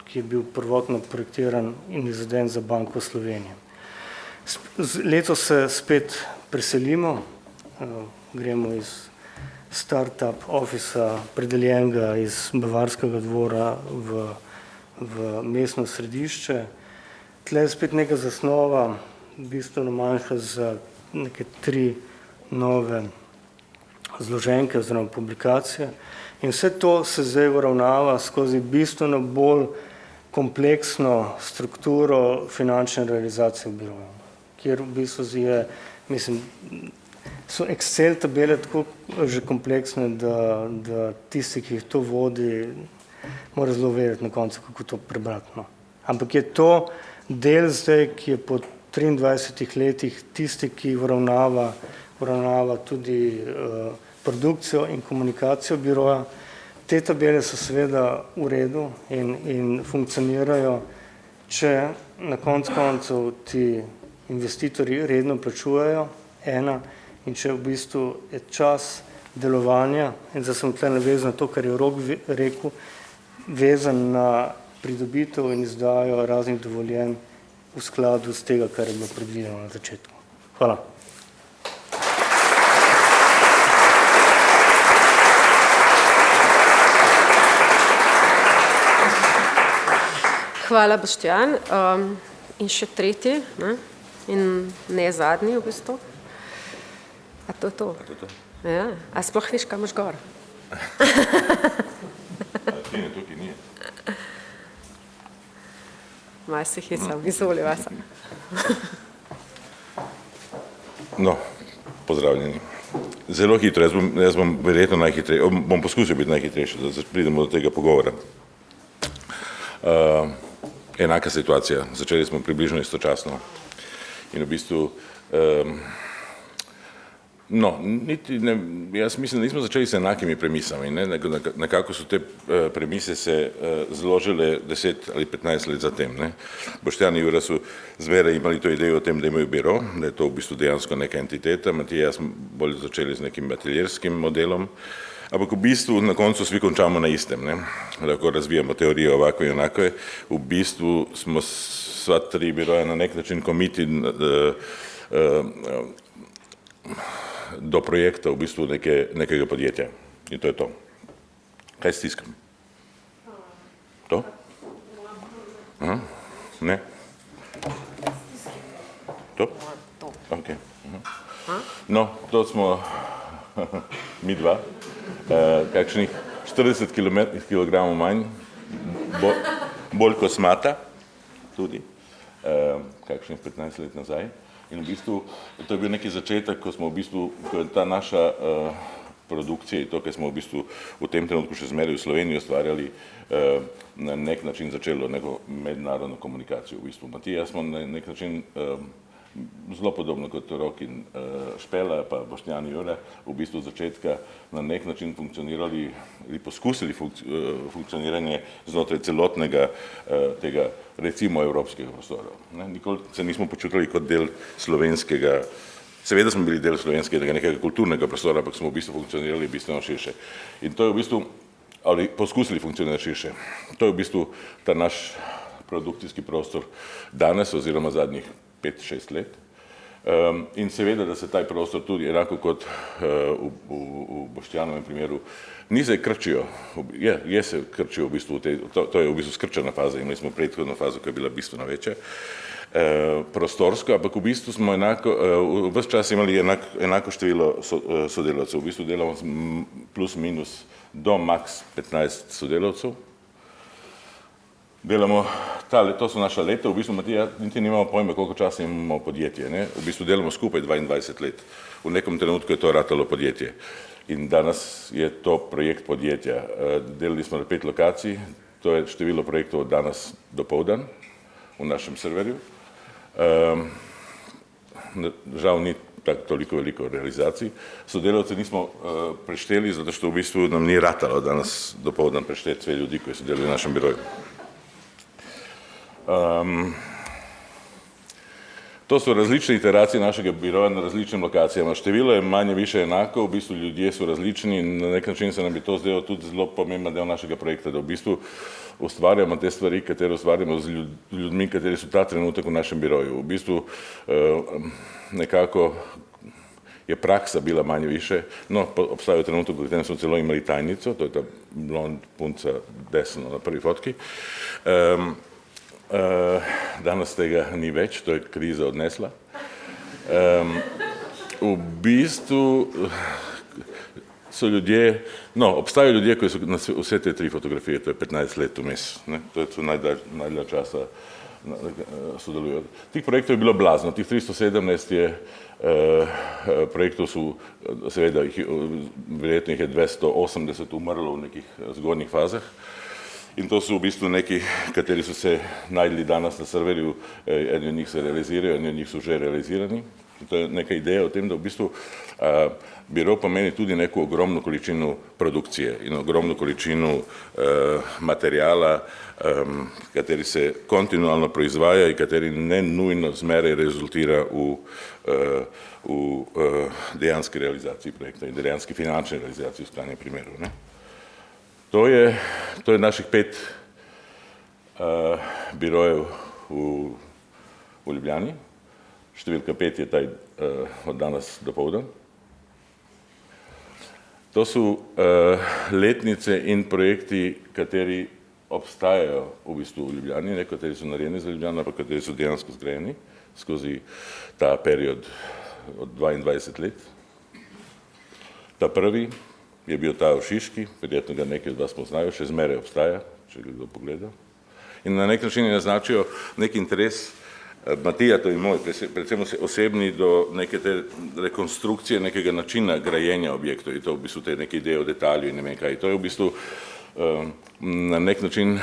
ki je bil prvotno projektiran in izveden za Banko Slovenije. Letos se spet preselimo, gremo iz start-up ofisa predeljenega iz Bavarskega dvora v mestno središče. Tle je spet neka zasnova, bistveno manjša za neke 3 nove zloženke oziroma publikacije. In vse to se zdaj uravnava skozi bistveno bolj kompleksno strukturo finančne realizacije v biroju, kjer v bistvu so Excel tabele tako že kompleksne, da tisti, ki jih to vodi, mora zelo vedeti na koncu, kako to prebrati. No. Ampak je to del zdaj, ki je po 23 letih tisti, ki uravnava tudi produkcijo in komunikacijo biroja. Te tabele so seveda v redu in funkcionirajo, če na koncu ti investitorji redno plačujejo, in če v bistvu je čas delovanja, in zdaj sem tle navezan na to, kar je Rok rekel, vezan na pridobitev in izdajo raznih dovoljenj v skladu s tega, kar je bilo predvideno na začetku. Hvala. Hvala, Boštjan. In še tretji, ne? In ne zadnji v bistvu. A to je to? Ja. A sploh veš, kam imaš gor? Tine tukaj nije. Maj se hecam, izvoli Vasa. No, pozdravljeni. Zelo hitro, jaz bom verjetno najhitrejši, bom poskusil biti najhitrejši, da pridemo do tega pogovora. Enaka situacija, začeli smo približno istočasno in v bistvu, jaz mislim, da nismo začeli s enakimi premisami, nekako so te premise se zložile 10 ali 15 let zatem. Boštjan in Jura so zmeraj imeli to idejo o tem, da imajo biro, da je to v bistvu dejansko neka entiteta, Matija smo bolj začeli z nekim ateljerskim modelom, ampak v bistvu na koncu svi končamo na istem, lahko razvijamo teorijo ovako in onako, v bistvu smo sva 3 biroja na nek način komiti do projekta v bistvu nekega podjetja in to je to. Kaj stiskam? To? Aha, ne? To? Ok. No, to smo mi dva. Kakšnih 40 kg manj, bolj kosmata tudi, kakšnih 15 let nazaj. In v bistvu to je bil neki začetek, ko smo v bistvu, ko je ta naša produkcije in to, kar smo v bistvu v tem trenutku še zmeraj v Sloveniji ustvarjali, na nek način začelo neko mednarodno komunikacijo. V bistvu Matija smo na nek način zelo podobno kot Rok in Špela, pa Boštjan in Jure, v bistvu od začetka na nek način funkcionirali ali poskusili funkcioniranje znotraj celotnega tega, recimo, evropskega prostora. Nikoli se nismo počutili kot del slovenskega, seveda smo bili del slovenskega nekega kulturnega prostora, ampak smo v bistvu funkcionirali bistveno širše. In to je v bistvu, ali poskusili funkcionirati širše. To je v bistvu ta naš produkcijski prostor danes oziroma zadnjih 5-6 let. In seveda, da se taj prostor tudi enako kot v Boštjanovem primeru ni se krčijo, je se krčijo v bistvu, to je v bistvu skrčena faza, imeli smo predhodno fazo, ki je bila bistveno večja, prostorsko, ampak v bistvu smo ves čas imeli enako število sodelavcev, v bistvu delamo plus minus do max 15 sodelavcev. Delamo, to so naša leta, v bistvu Matija, niti nimamo pojma, koliko časa imamo podjetje, ne? V bistvu delamo skupaj 22 let. V nekom trenutku je to ratalo podjetje. In danes je to projekt podjetja. Delali smo na 5 lokacij, to je število projektov od danes do povdan v našem serverju. Žal ni toliko veliko realizacij. Sodelavce nismo prešteli, zato što v bistvu nam ni ratalo danes do povdan prešteti sve ljudi, koji so delali v našem biroju. To so različne iteracije našega biroja na različnim lokacijama. Število je manje više enako, v bistvu ljudje so različni in na nek način se nam bi to zdelo tudi zelo pomemben del našega projekta, da v bistvu ustvarjamo te stvari, katere ustvarjamo z ljudmi, kateri so ta trenutek v našem biroju. V bistvu nekako je praksa bila manje više, no, obstajajo trenutek, v katerem smo celo imeli tajnico, to je ta blond punca desno na prvi fotki. Danes tega ni več, to je kriza odnesla. V bistvu so ljudje, no, obstajajo ljudje, koji so na vse te 3 fotografije, to je 15 let vmes, to je najdlja časa sodelujo. Tih projektov je bilo blazno, tih 317 je projektov so, seveda, verjetno jih je 280 umrlo v nekih zgodnjih fazah. In to so v bistvu neki, kateri so se najdli danes na serverju, eni od njih se realizirajo, eni od njih so že realizirani. To je neka ideja o tem, da v bistvu biro pomeni tudi neko ogromno količino produkcije in ogromno količino materijala, kateri se kontinualno proizvaja in kateri ne nujno zmeraj rezultira v dejanski realizaciji projekta in dejanski finančni realizaciji v skrajnem primeru. To je naših 5 birojev v Ljubljani. Številka 5 je taj od danes do povdan. To so letnice in projekti, kateri obstajajo v bistvu v Ljubljani, nekateri so narejeni za Ljubljano, pa kateri so dejansko zgrajeni skozi ta period od 22 let. Ta prvi je bil ta v Šiški, verjetno ga nekaj od vas poznajo, še zmeraj obstaja, če ga kdo pogleda. In na nek način je naznačijo nek interes Matija, to je moj, predvsem osebni, do neke te rekonstrukcije, nekega načina grajenja objektov in to v bistvu te neke ideje o detalju in ne vem kaj. To je v bistvu na nek način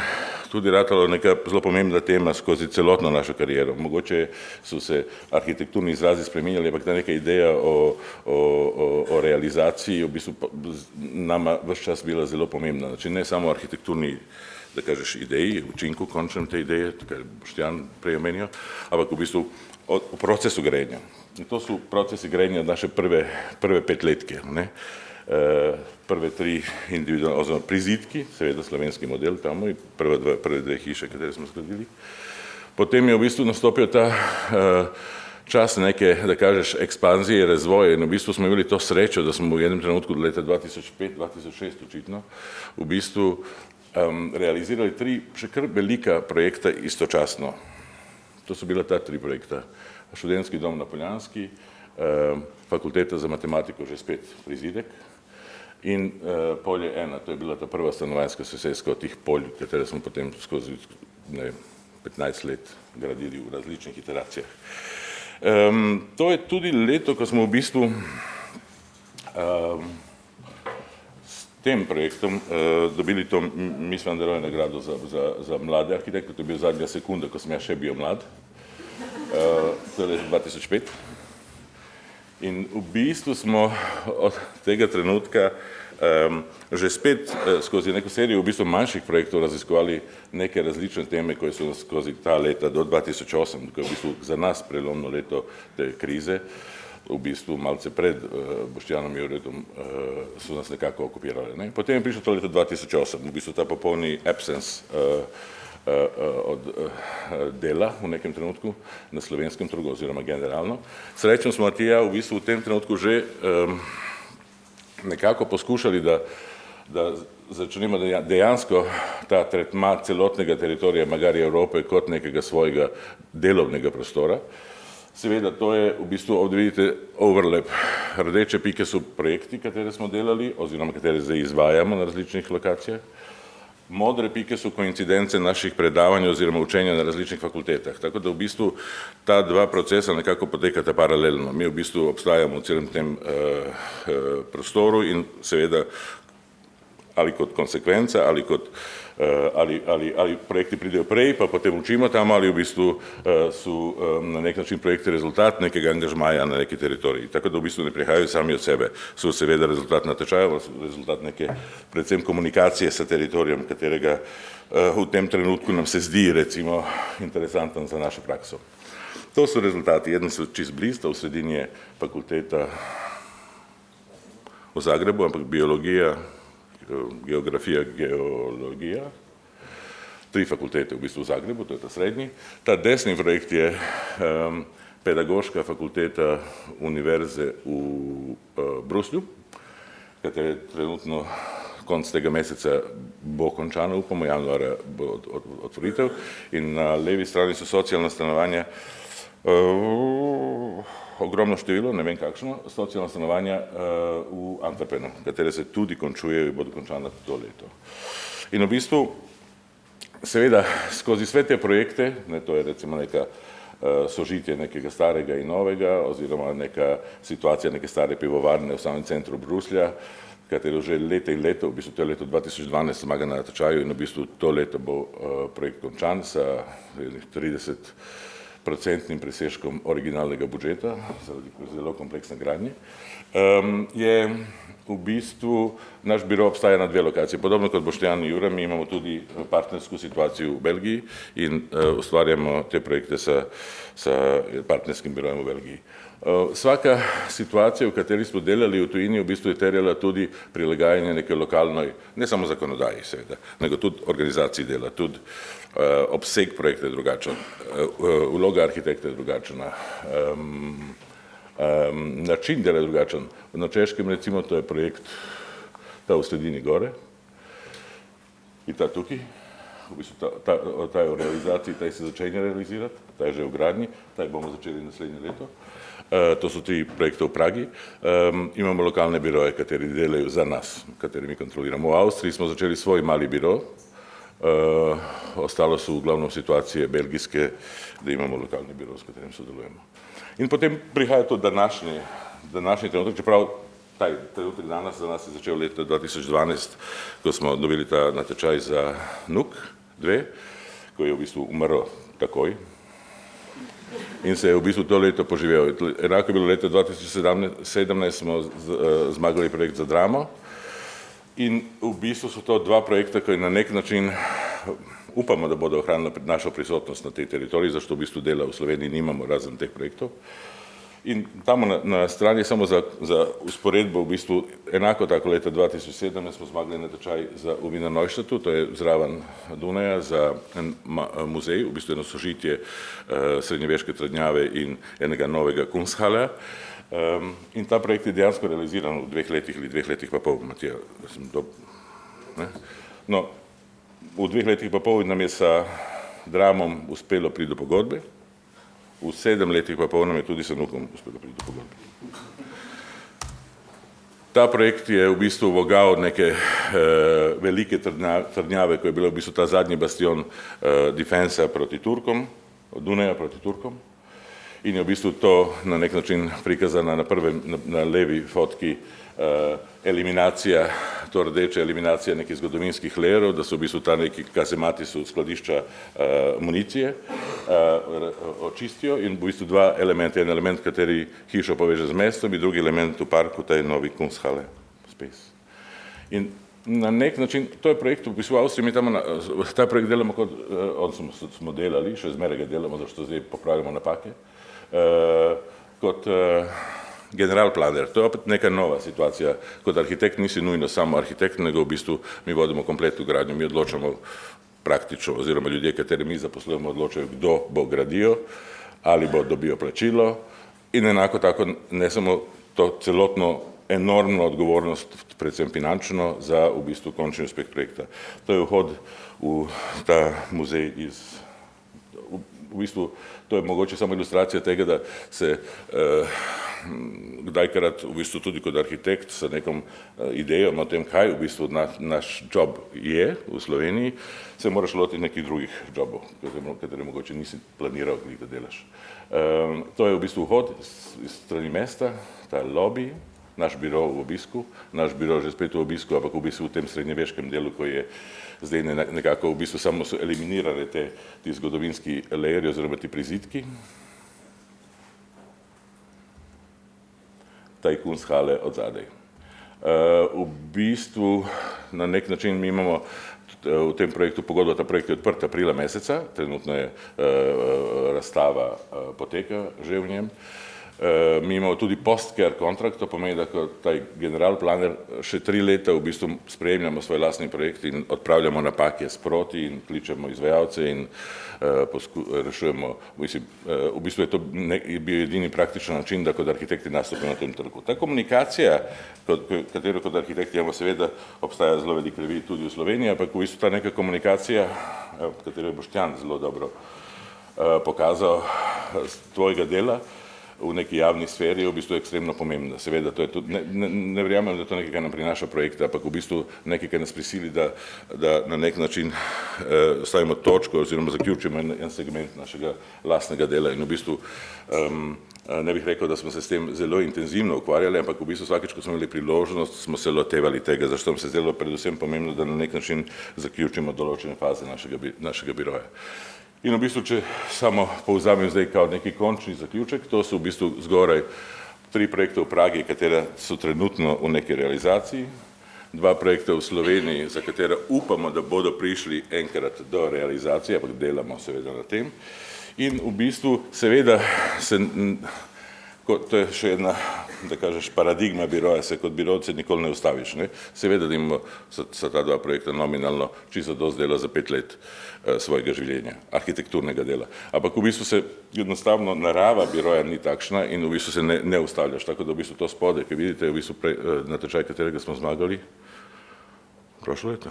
tudi ratalo neka zelo pomembna tema skozi celotno našo kariero. Mogoče so se arhitekturni izrazi spreminjali, ampak ta neka ideja o realizaciji v bistvu nama ves čas bila zelo pomembna. Znači ne samo arhitekturni, da kažeš, ideji, učinku končnem te ideje, kar Boštjan prej omenil, ampak v bistvu v procesu grajenja. In to so procesi grajenja naše prve 5-letke. Prve 3 individualne, oziroma prizidki, seveda slovenski model tamo in prve 2 hiše, katere smo zgradili. Potem je v bistvu nastopil ta čas neke, da kažeš, ekspanzije, razvoja in v bistvu smo imeli to srečo, da smo v enem trenutku do leta 2005-2006 očitno v bistvu realizirali 3 še kar velika projekta istočasno. To so bila ta 3 projekta. Študentski dom na Poljanski, Fakulteta za matematiko, že spet prizidek, in polje 1, to je bila ta prva stanovanjska soseska od tih polj, katere smo potem skozi 15 let gradili v različnih iteracijah. To je tudi leto, ko smo v bistvu tem projektom dobili to Miss van der Rohe nagrado za mlade arhitekte, to je bil zadnja sekunda, ko sem ja še bil mlad, to je leta 2005. In v bistvu smo od tega trenutka že spet skozi neko serijo v bistvu manjših projektov raziskovali neke različne teme, koje so skozi ta leta do 2008, ko je v bistvu za nas prelomno leto te krize, v bistvu malce pred Boštjanom Juretom so nas nekako okupirali. Ne? Potem je prišlo to leto 2008, v bistvu ta popolni absence od dela v nekem trenutku na slovenskem trgu oziroma generalno. Srečno smo Matija v bistvu v tem trenutku že nekako poskušali, da začnemo dejansko ta tretma celotnega teritorija magari Evrope kot nekega svojega delovnega prostora. Seveda to je v bistvu, ovdje vidite overlap. Rdeče pike so projekti, katere smo delali oziroma katere zdaj izvajamo na različnih lokacijah. Modre pike so koincidence naših predavanj oziroma učenja na različnih fakultetah. Tako da v bistvu ta dva procesa nekako potekata paralelno. Mi v bistvu obstajamo v celem tem prostoru in seveda ali kot konsekvenca, ali projekti pridejo prej, pa potem učimo tam, ali v bistvu so na nek način projekti rezultat nekega angažmaja na neki teritoriji. Tako da v bistvu ne prihajajo sami od sebe. So seveda rezultat natečajev, rezultat neke predvsem komunikacije s teritorijem, katerega v tem trenutku nam se zdi recimo interesanten za našo prakso. To so rezultati. Jeden so čist blizu, v sredini je fakulteta v Zagrebu, ampak biologija, geografija, geologija, 3 fakultete v bistvu v Zagrebu, to je ta srednji. Ta desni projekt je pedagoška fakulteta univerze v Bruslju, katera trenutno konc tega meseca bo končana, upamo, januarja bo otvoritev. In na levi strani so socialna stanovanja, ogromno število, ne vem kakšno, socialna stanovanja v Antwerpenu, katere se tudi končujejo in bodo končana to leto. In v bistvu, seveda, skozi sve te projekte, to je recimo neka sožitje nekega starega in novega, oziroma neka situacija neke stare pivovarne v samem centru Bruslja, katero že leta in leto, v bistvu to je leto 2012 zmaga na natečaju in v bistvu to leto bo projekt končan sa 30% presežkom originalnega budžeta, zaradi zelo kompleksne gradnje, je v bistvu, naš biro obstaja na 2 lokacije. Podobno kot Boštjan in Jure, mi imamo tudi partnersko situacijo v Belgiji in ustvarjamo te projekte s partnerskim birojem v Belgiji. Svaka situacija, v kateri smo delali v tujini, v bistvu je terjala tudi prilagajanje neke lokalnoj, ne samo zakonodaji seveda, nego tudi organizaciji dela, tudi obseg projekta je drugačen, vloga arhitekta je drugačna, način dela je drugačen. Na Češkem recimo to je projekt ta v sredini gore in ta tukaj, v bistvu ta je v realizaciji, ta se začenja realizirati, ta je že v gradnji, ta bomo začeli naslednje leto. To so 3 projekte v Pragi. Imamo lokalne biroje, kateri delajo za nas, kateri mi kontroliramo. V Avstriji smo začeli svoj mali biro, ostalo so v glavnom situacije belgijske, da imamo lokalni biro, s katerim sodelujemo. In potem prihaja to današnji trenutek, čeprav taj trenutek danes za nas je začel leta 2012, ko smo dobili ta natečaj za NUK 2, ko je v bistvu umrl takoj in se je v bistvu to leto poživel. Enako je bilo leta 2017, smo zmagali projekt za dramo in v bistvu so to 2 projekta, ki na nek način upamo, da bodo ohranili našo prisotnost na tej teritoriji, zašto v bistvu dela v Sloveniji nimamo razen teh projektov. In tamo na strani samo za usporedbo v bistvu enako tako leta 2017 smo zmagali natečaj za v Wiener Neustädtu, to je zraven Dunaja, za en muzej, v bistvu eno sožitje srednjeveške trdnjave in enega novega Kunsthalle. In ta projekt je dejansko realiziran v 2 letih ali 2 letih pa pol, Matija, da sem to, ne? No, v 2 letih pa pol nam je sa dramom uspelo priti do pogodbe, v 7 letih pa pol nam je tudi s NUK-om uspelo priti do pogodbe. Ta projekt je v bistvu vogal neke velike trdnjave, ko je bilo v bistvu ta zadnji bastion defensa proti Turkom, od Dunaja proti Turkom. in je v bistvu to na nek način prikazana na levi fotki eliminacija, to rdeče eliminacija nekih zgodovinskih lerov, da so v bistvu ta neki kazemati so skladišča municije, očistijo in v bistvu dva elementa, en element, kateri hišo poveže z mestom in drugi element v parku, taj novi Kunsthalle Space. In na nek način, to je projekt, v bistvu v Avstriji mi tamo, ta projekt delamo kot, smo delali, še zmeraj ga delamo, zato zdaj popravljamo napake, kot generalplaner. To je opet neka nova situacija. Kot arhitekt nisi nujno samo arhitekt, nego v bistvu mi vodimo kompletno gradnjo, mi odločamo praktično, oziroma ljudje, kateri mi zaposlujemo, odločajo, kdo bo gradijo, ali bo dobijo plačilo in enako tako ne samo to celotno enormno odgovornost, predvsem finančno, za v bistvu končni uspeh projekta. To je vhod v ta muzej v bistvu, to je mogoče samo ilustracija tega, da se kdajkrat v bistvu tudi kot arhitekt sa nekom idejo o tem, kaj v bistvu naš job je v Sloveniji, se moraš loti nekih drugih jobov, katere mogoče nisi planiral, da delaš. To je v bistvu vhod iz strani mesta, ta lobby, naš biro v obisku, naš biro že spet v obisku, ampak v bistvu v tem srednjeveškem delu, ko je zdaj nekako v bistvu samo so eliminirali ti zgodovinski lejeri oziroma ti prizidki. Taj Kunsthalle od zadaj. V bistvu na nek način mi imamo v tem projektu pogodbo, ta projekt je odprt aprila meseca, trenutno je razstava poteka že v njem. Mi imamo tudi post-care kontrakt, to pomeni, da kot taj generalplaner še 3 leta v bistvu sprejemljamo svoj lastni projekt in odpravljamo napake sproti in kličemo izvajalce in rešujemo, v bistvu je to bil edini praktičen način, da kot arhitekti nastopimo na tem trgu. Ta komunikacija, katero kot arhitekti imamo, seveda obstaja zelo veliko revij tudi v Sloveniji, ampak v bistvu ta neka komunikacija, katero je Boštjan zelo dobro pokazal z tvojega dela, v neki javni sferi je v bistvu ekstremno pomembna. Seveda, to je tudi, ne verjamem, da to nekaj, kar nam prinaša projekte, ampak v bistvu nekaj, kar nas prisili, da na nek način stavimo točko oziroma zaključimo en segment našega lastnega dela in v bistvu ne bih rekel, da smo se s tem zelo intenzivno ukvarjali, ampak v bistvu vsakeč, ko smo imeli priložnost, smo se lotevali tega, zašto nam se zdelo predvsem pomembno, da na nek način zaključimo določene faze našega biroja. In v bistvu, če samo povzamem zdaj kao neki končni zaključek, to so v bistvu zgoraj 3 projekte v Pragi, katera so trenutno v neki realizaciji, 2 projekta v Sloveniji, za katera upamo, da bodo prišli enkrat do realizacije, ampak delamo seveda na tem. In v bistvu seveda to je še ena, da kažeš, paradigma biroja, se kot birovce nikoli ne ustaviš. Seveda, da imamo sa ta 2 projekta nominalno čisto dosti dela za 5 let svojega življenja, arhitekturnega dela. Ampak v bistvu se jednostavno narava biroja ni takšna in v bistvu se ne ustavljaš. Tako da v bistvu to spode, ki vidite, je v bistvu natečaj, katerega smo zmagali prošlo leto.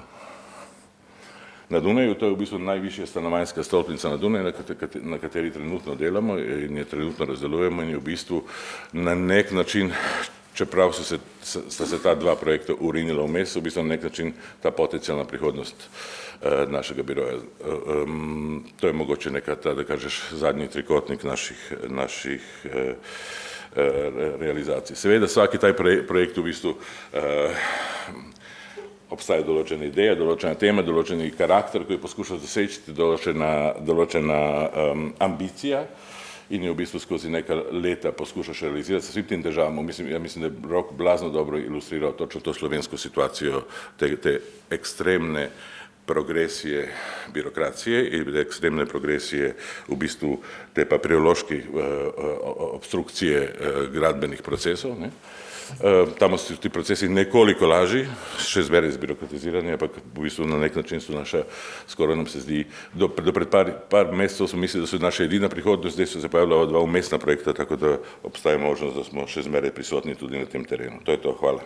Na Dunaju, to je v bistvu najvišja stanovanjska stolpnica na Dunaju, na kateri trenutno delamo in je trenutno razdelujemo in je v bistvu na nek način, čeprav sta se ta 2 projekta urinila vmes, v bistvu na nek način ta potencijalna prihodnost našega biroja. To je mogoče neka ta, da kažeš, zadnji trikotnik naših realizacij. Seveda, svaki taj projekt v bistvu obstaja določene ideje, določena tema, določeni karakter, ki je poskušal doseči, določena ambicija in je v bistvu skozi neka leta poskušaš realizirati s vsem tem težavam. Ja mislim, da je Rok blazno dobro ilustriral točno to slovensko situacijo, te ekstremne progresije birokracije in te ekstremne progresije v bistvu te papirološke obstrukcije gradbenih procesov. Tamo so ti procesi nekoliko lažji, še zmeraj zbirokratizirani, ampak v bistvu na nek način so naša, skoraj nam se zdi, do pred par mesecev smo mislili, da so naša edina prihodnost, zdaj so se pojavila 2 umestna projekta, tako da obstaja možnost, da smo še zmeraj prisotni tudi na tem terenu. To je to, hvala.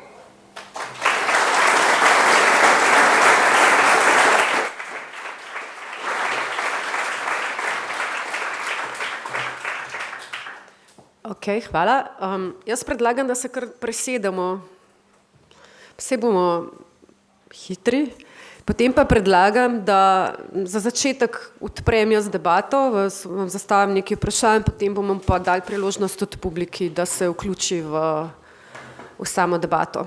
Ok, hvala. Jaz predlagam, da se kar presedemo. Vse bomo hitri. Potem pa predlagam, da za začetek odprem jaz debato, vam zastavim nekaj vprašanj, potem bomo pa dali priložnost tudi publiki, da se vključi v samo debato.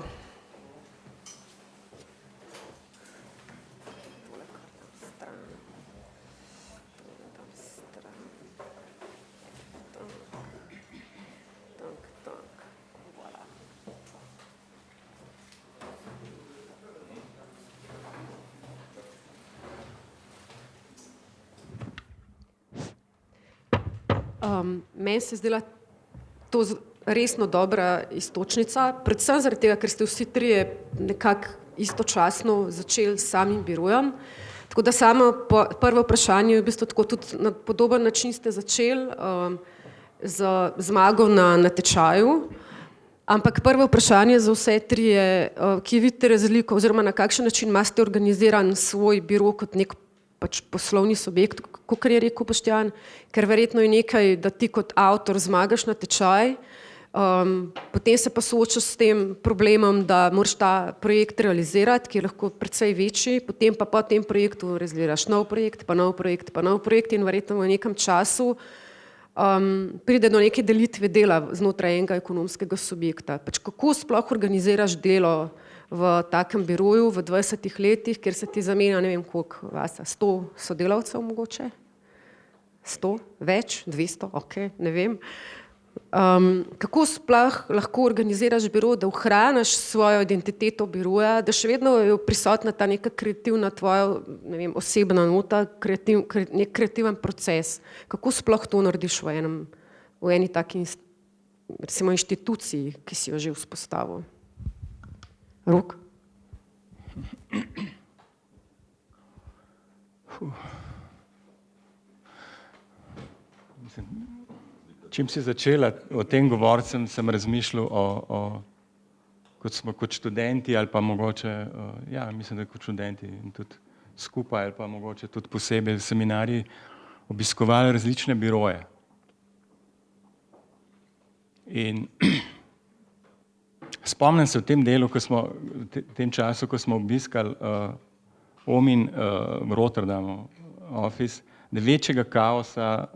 Meni se zdela to resno dobra istočnica, predvsem zaradi tega, ker ste vsi trije nekako istočasno začeli s samim birojem. Tako da samo prvo vprašanje je v bistvu tako tudi na podoben način ste začeli z zmago na natečaju, ampak prvo vprašanje za vse trije, kje vidite razliko oziroma na kakšen način imate organiziran svoj biro kot nek pač poslovni subjekt, kakor je rekel Boštjan, ker verjetno je nekaj, da ti kot avtor zmagaš na tečaj, potem se pa soočaš s tem problemom, da moraš ta projekt realizirati, ki je lahko precej večji, potem pa po tem projektu realiziraš nov projekt, pa nov projekt, pa nov projekt in verjetno v nekem času pride do neke delitve dela znotraj enega ekonomskega subjekta. Pač kako sploh organiziraš delo v takem biroju v 20 letih, kjer se ti zamenja, ne vem koliko, 100 sodelavcev mogoče? 100? Več? 200? Ok, ne vem. Kako sploh lahko organiziraš biro, da ohraniš svojo identiteto biroja, da še vedno je prisotna ta neka kreativna tvoja, ne vem, osebna nota, nek kreativen proces. Kako sploh to narediš v eni taki, recimo, inštituciji, ki si jo že vzpostavil? Rok? Čim si začela o tem govoriti, sem razmišljal kot smo kot študenti ali pa mogoče, ja, mislim, da kot študenti in tudi skupaj ali pa mogoče tudi posebej seminarji obiskovali različne biroje. In spomnim se v tem delu, v tem času, ko smo obiskali Omin v Rotterdamu office, da večjega kaosa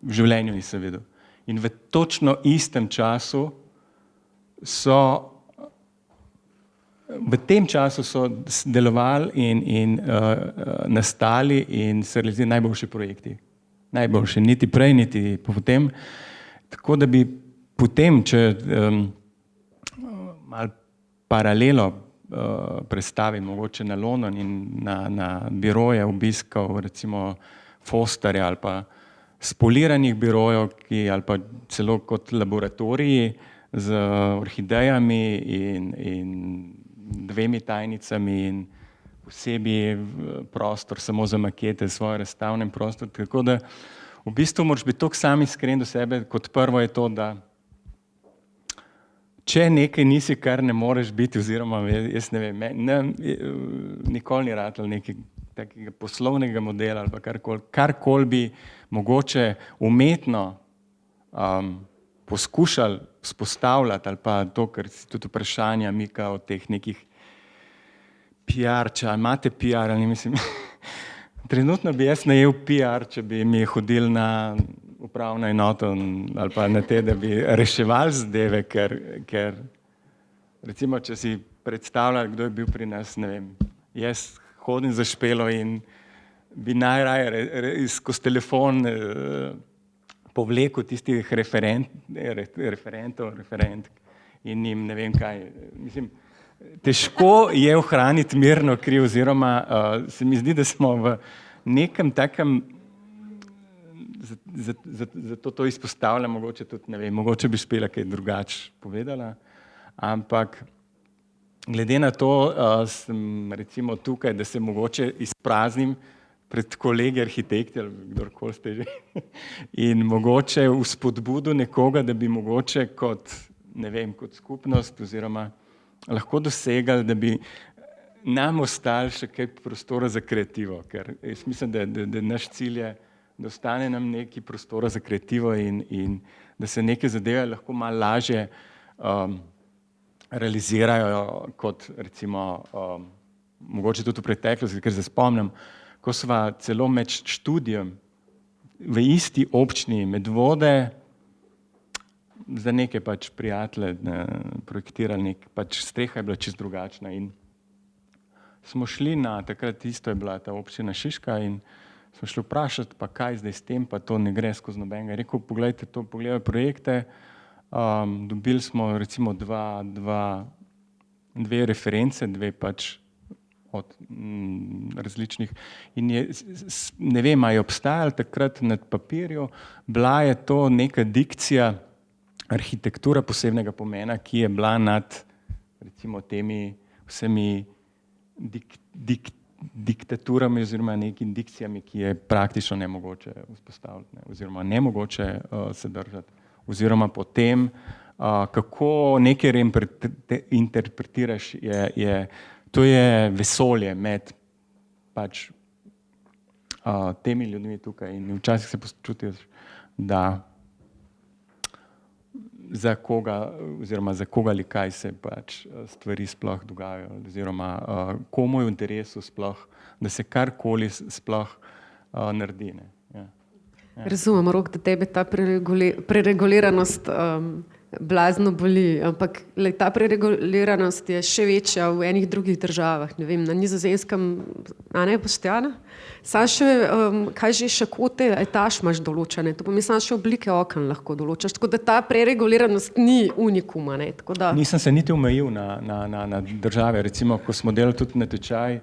v življenju nisem videl. In v točno istem času v tem času so delovali in nastali in se realizirali najboljši projekti. Najboljši, niti prej, niti potem. Tako da bi potem, če malo paralelo predstavim, mogoče na London in na biroje obiskal recimo Fosterja ali pa spoliranih birojev, ali pa celo kot laboratoriji z orhidejami in 2 tajnicami in posebej prostor samo za makete, svoj razstavnem prostor. Tako da v bistvu moraš biti toliko sam iskren do sebe, kot prvo je to, da če nekaj nisi, kar ne moreš biti, oziroma jaz ne vem, nikoli ni ratal nekaj takega poslovnega modela ali pa karkoli bi mogoče umetno poskušali vzpostavljati ali pa to, kar si tudi vprašanja Mika o teh nekih PR, če imate PR ali mislim. Trenutno bi jaz najel PR, če bi mi hodil na upravno enoto ali pa na te, da bi reševali zadeve, ker recimo, če si predstavljali, kdo je bil pri nas, ne vem, jaz hodim za Špelo in bi najraje skozi telefon povlekel tistih referentk in jim ne vem kaj. Mislim, težko je ohraniti mirno kri oziroma se mi zdi, da smo v nekem takem, zato to izpostavljam, mogoče tudi, ne vem, mogoče bi Špela kaj drugače povedala, ampak glede na to sem recimo tukaj, da se mogoče izpraznim pred kolegi arhitekti ali kdorkoli ste že in mogoče v spodbudu nekoga, da bi mogoče kot, ne vem, kot skupnost oziroma lahko dosegali, da bi nam ostali še kaj prostora za kreativo, ker jaz mislim, da naš cilj je, da ostane nam nekaj prostora za kreativo in da se neke zadeve lahko malo lažje realizirajo kot recimo mogoče tudi v preteklosti, ker se spomnim, ko sva celo med študijem v isti občini Medvode za neke pač prijatelje projektirali, pač streha je bila čisto drugačna in smo šli takrat isto je bila ta občina Šiška in smo šli vprašati, pa kaj zdaj s tem, pa to ne gre skozi nobenega. Rekel, pogledajte to, pogledaj projekte, dobili smo recimo dve reference, dve pač od različnih in je, ne vem, a je obstajala takrat na papirju, bila je to neka dikcija, arhitektura posebnega pomena, ki je bila nad recimo temi vsemi diktaturami oziroma nekimi dikcijami, ki je praktično nemogoče vzpostaviti, oziroma nemogoče se držati. Oziroma potem, kako nekaj interpretiraš, to je vesolje med pač temi ljudmi tukaj in včasih se počutiš, da za koga oziroma za koga ali kaj se pač stvari sploh dogajajo oziroma komu je v interesu sploh, da se karkoli sploh naredi. Ne? Ja. Ja. Razumem, Rok, da tebe ta prereguliranost blazno boli, ampak ta prereguliranost je še večja v enih drugih državah, ne vem, na Nizozemskem, a ne, Boštjana? Sam še, kaj že šakote, etaž imaš določene, to pomeni, sam še oblike oken lahko določaš, tako da ta prereguliranost ni unikuma, ne, tako da... Nisem se niti omejil na države, recimo, ko smo delali tudi natečaj,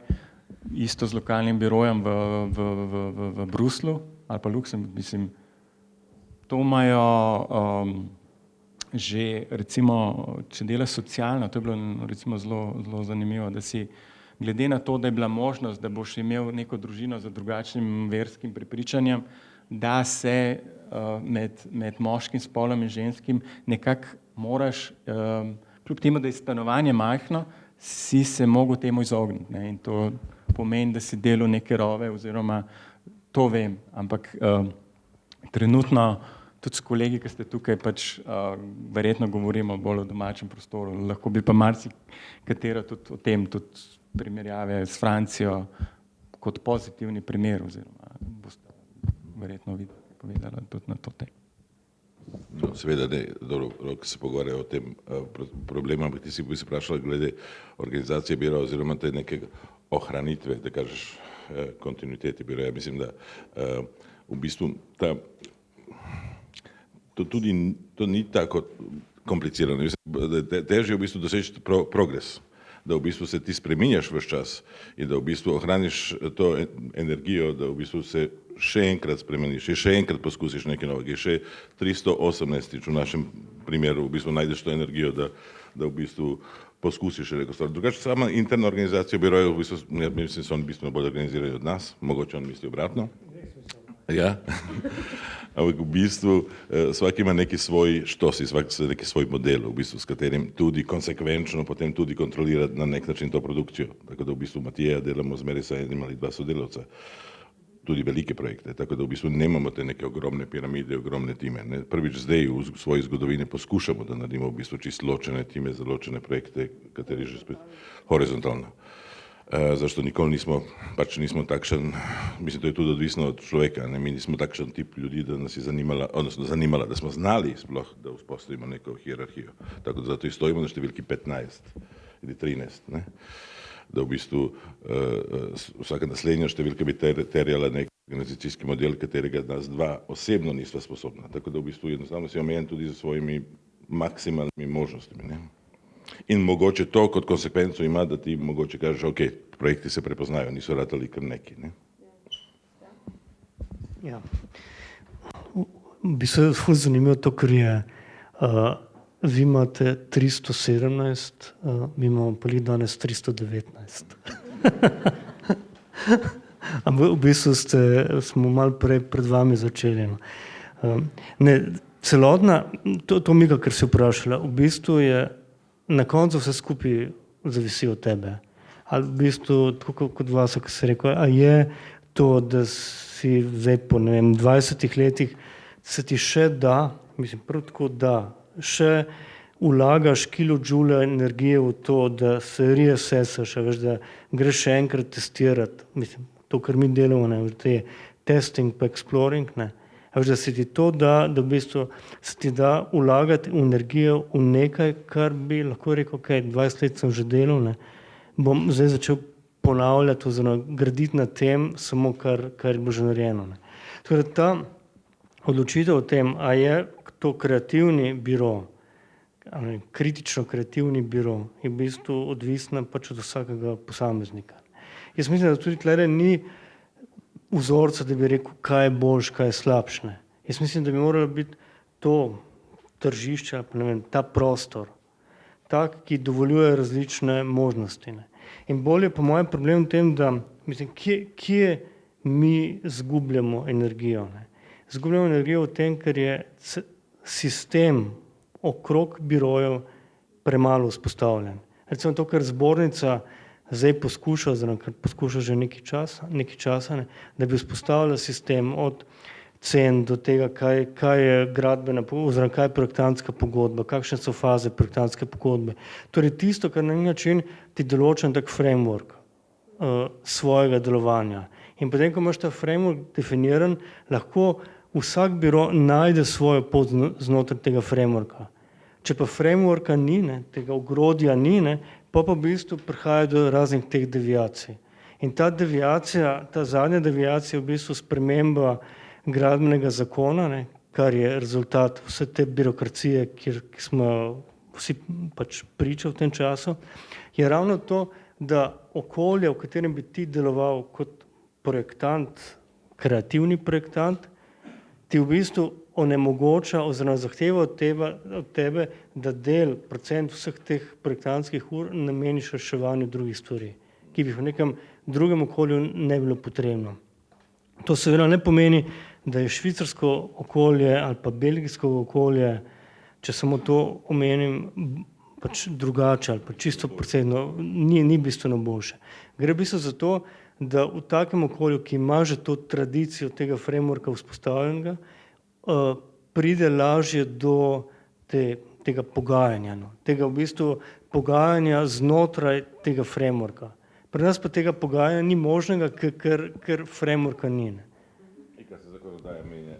isto z lokalnim birojem v Bruslu, ali pa Luksemburg, mislim, to imajo že, recimo, če dela socialno, to je bilo recimo zelo zanimivo, da si glede na to, da je bila možnost, da boš imel neko družino z drugačnim verskim prepričanjem, da se med moškim spolom in ženskim nekako moraš, kljub temu, da je stanovanje majhno, si se mogel temu izogniti. Ne? In to pomeni, da si delal neke rove, oziroma to vem, ampak trenutno tudi s kolegi, ki ste tukaj, pač verjetno govorimo bolj o domačem prostoru, lahko bi pa marsikatero tudi o tem, tudi primerjave s Francijo kot pozitivni primer, oziroma boste verjetno povedali tudi na to temo. No, seveda ne, dobro, Rok se pogovarja o tem problemu, ampak ti si bi se vprašala glede organizacije biroja oziroma te neke ohranitve, da kažeš kontinuiteti biroja. Mislim, da v bistvu to ni tako komplicirano. Težje je v bistvu doseči progres, da v bistvu se ti spreminjaš vse čas in da v bistvu ohraniš to energijo, da v bistvu se še enkrat spremeniš, še enkrat poskusiš nekaj novega, še 318 v našem primeru v bistvu najdeš to energijo, da v bistvu poskusiš neko stvar. Drugače sama interna organizacija biroja, v bistvu, mislim, so oni bistveno bolj organizirani od nas, mogoče on misli obratno. Ja. Ampak v bistvu vsak ima neki svoj štos, neki svoj model, v bistvu, s katerim tudi konsekvenčno potem tudi kontrolira na nek način to produkcijo. Tako da v bistvu Matija delamo zmeraj sa enim ali dva sodelavca, tudi velike projekte, tako da v bistvu nemamo te neke ogromne piramide, ogromne time. Ne? Prvič zdaj v svoji zgodovini poskušamo, da naredimo v bistvu čisto ločene time za ločene projekte, kateri že spet horizontalno. Zašto nikoli nismo takšen, mislim, to je tudi odvisno od človeka, ne? Mi nismo takšen tip ljudi, da nas je zanimala, da smo znali sploh, da vzpostavimo neko hierarhijo. Tako da zato i stojimo na številki 15 ili 13, ne? Da v bistvu vsaka naslednja številka bi terjala nek organizacijski model, katerega nas dva osebno nisva sposobna. Tako da v bistvu jednostavno si omejen tudi za svojimi maksimalnimi možnostmi, ne? In mogoče to kot konsekvenco ima, da ti mogoče kažeš, ok, projekti se prepoznajo, niso ratali kar neki. Ne? Ja. V bistvu je ful zanimivo to, ker je, vi imate 317, mi imamo pa danes 319. Ampak v bistvu smo malo pred vami začeli. Ne, celotna, to Mika, kar si vprašala, v bistvu je na koncu vse skupaj zavisi od tebe. Ali v bistvu, tako kot vas, ki si rekel, a je to, da si zdaj po, ne vem, 20 letih se ti še da, mislim, prav tako da, še vlagaš kilojoule energije v to, da se reassessaš, veš, da greš še enkrat testirati, mislim, to, kar mi delamo, ne, te testing pa exploring, ne, veš, da se ti to da, da v bistvu se ti da vlagati energijo v nekaj, kar bi lahko rekel, ok, 20 let sem že delal, ne, bom zdaj začel ponavljati oziroma graditi na tem, samo kar je bilo že narejeno. Ne. Tako da ta odločitev o tem, a je to kreativni biro, kritično kreativni biro, je v bistvu odvisna pač od vsakega posameznika. Jaz mislim, da tudi tlere ni vzorca, da bi rekel, kaj je boljš, kaj je slabše. Jaz mislim, da bi moralo biti to tržišče, pa ne vem, ta prostor, tak, ki dovoljuje različne možnosti. Ne. In bolje po mojem problem v tem, da mislim, kje mi zgubljamo energijo. Ne. Zgubljamo energijo v tem, ker je sistem okrog birojev premalo vzpostavljen. Recimo to, kar zbornica zdaj poskuša, oziroma kar poskuša že nekaj časa, ne, da bi vzpostavila sistem od cen do tega, kaj je gradbena, oziroma kaj je projektantska pogodba, kakšne so faze projektantske pogodbe. Torej tisto, kar na nek način ti določen tak framework svojega delovanja. In potem, ko imaš ta framework definiran, lahko vsak biro najde svojo pot znotraj tega frameworka. Če pa frameworka ni, ne, tega ogrodja ni, ne, pa v bistvu prihaja do raznih teh deviacij. In ta deviacija, ta zadnja deviacija je v bistvu sprememba gradbenega zakona, ne, kar je rezultat vse te birokracije, ki smo vsi pač priča v tem času, je ravno to, da okolje, v katerem bi ti deloval kot projektant, kreativni projektant, ti v bistvu onemogoča oziroma zahteva od tebe, da procent vseh teh projektantskih ur nameniš reševanju drugih stvari, ki bi v nekem drugem okolju ne bilo potrebno. To seveda ne pomeni, da je švicarsko okolje ali pa belgijsko okolje, če samo to omenim, pač drugače ali pa čisto procentno, ni bistveno boljše. Gre v bistvu za to, da v takem okolju, ki ima že to tradicijo tega frameworka vzpostavljenega, pride lažje do tega pogajanja, no. Tega v bistvu pogajanja znotraj tega frameworka. Pri nas pa tega pogajanja ni možnega, ker frameworka ni. Ne. Kar se zakonodaja menja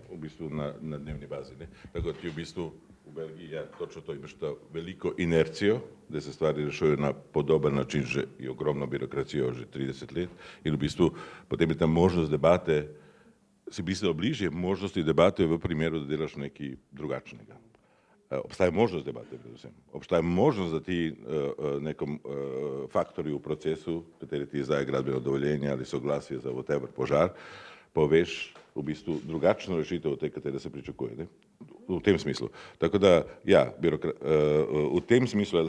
v bistvu na dnevni bazi. Ne. Tako ti v bistvu v Belgiji je točno to, imaš to veliko inercijo, da se stvari rešujejo na podoben način, že je ogromno birokracijo, že 30 let, in v bistvu potem je ta možnost debate, si bistveno bližje možnosti debate v primeru, da delaš nekaj drugačnega. Obstaja možnost debate, predvsem. Obstaja možnost, da ti nekom faktorju v procesu, kateri ti izdaje gradbeno dovoljenje ali soglasje za whatever požar, poveš v bistvu drugačno rešitev od te, katere se pričakuje. Ne? V tem smislu. Tako da, ja, v tem smislu je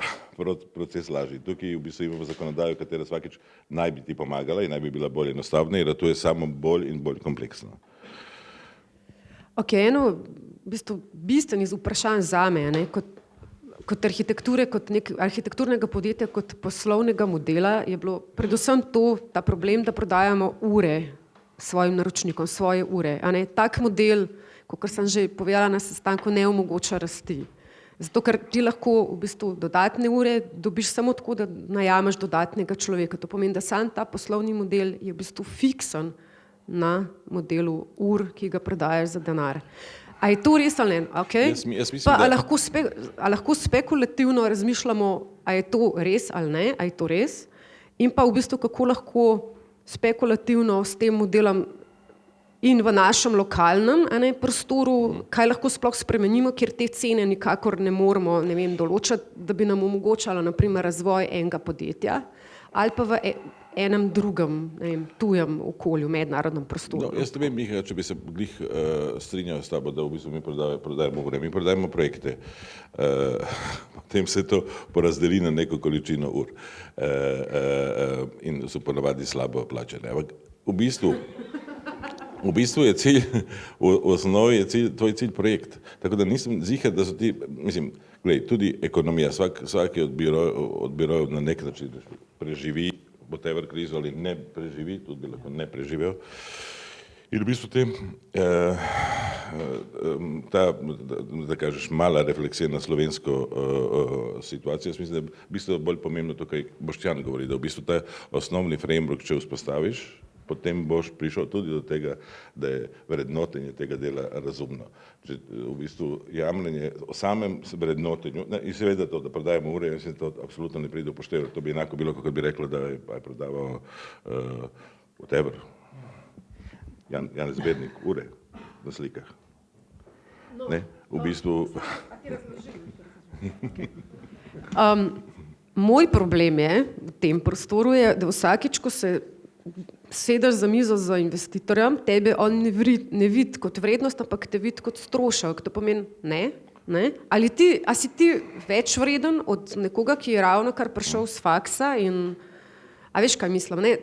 proces lažji. Tukaj v bistvu imamo zakonodajo, katera svakič naj bi ti pomagala in naj bi bila bolj enostavna, in da to je samo bolj in bolj kompleksno. Ok, eno bistvenih vprašanj zame, ne, kot arhitekture, kot arhitekturnega podjetja, kot poslovnega modela je bilo predvsem ta problem, da prodajamo ure svojim naročnikom, svoje ure. A ne, tak model, kot sem že povedala na sestanku, ne omogoča rasti. Zato, ker ti lahko v bistvu dodatne ure dobiš samo tako, da najameš dodatnega človeka. To pomeni, da sam ta poslovni model je v bistvu fiksen na modelu ur, ki ga prodajaš za denar. A je to res ali ne? Okay. Jaz mislim, pa, a lahko spekulativno razmišljamo, a je to res ali ne, a je to res? In pa v bistvu, kako lahko spekulativno s tem modelom in v našem lokalnem prostoru, kaj lahko sploh spremenimo, ker te cene nikakor ne moremo, ne vem, določati, da bi nam omogočalo na primer razvoj enega podjetja ali pa v enem drugem, ne vem, tujem okolju, mednarodnem prostoru. No, jaz ne vem, Miha, če bi se strinjal s tabo, da v bistvu mi prodajamo ure, mi prodajamo projekte. Potem se to porazdeli na neko količino ur in so ponavadi slabo plačane. Ampak v bistvu je cilj, v osnovi je tvoj cilj projekt. Tako da nisem ziher, da so ti, mislim, gledaj, tudi ekonomija, vsak od birojev na nek način preživi whatever krizo ali ne preživi, tudi bi lahko ne preživel. In v bistvu da kažeš, mala refleksija na slovensko situacijo, jaz mislim, da je v bistvu bolj pomembno to, kaj Boštjan govori, da v bistvu ta osnovni framework, če vzpostaviš, potem boš prišel tudi do tega, da je vrednotenje tega dela razumno. Če v bistvu jamljenje o samem vrednotenju, in seveda to, da prodajamo ure, mislim, da to absolutno ne pride upoštevati. To bi enako bilo, kot bi rekla, da je prodaval whatever. Janez Bednik, ure na slikah. Ne, v bistvu... Moj problem je v tem prostoru, je, da vsakič, ko se sedeš za mizo z investitorjem, tebe on ne vidi kot vrednost, ampak te vidi kot strošek. To pomeni ne. Ali si ti več vreden od nekoga, ki je ravno kar prišel z faksa in... A veš, kaj mislim, ne?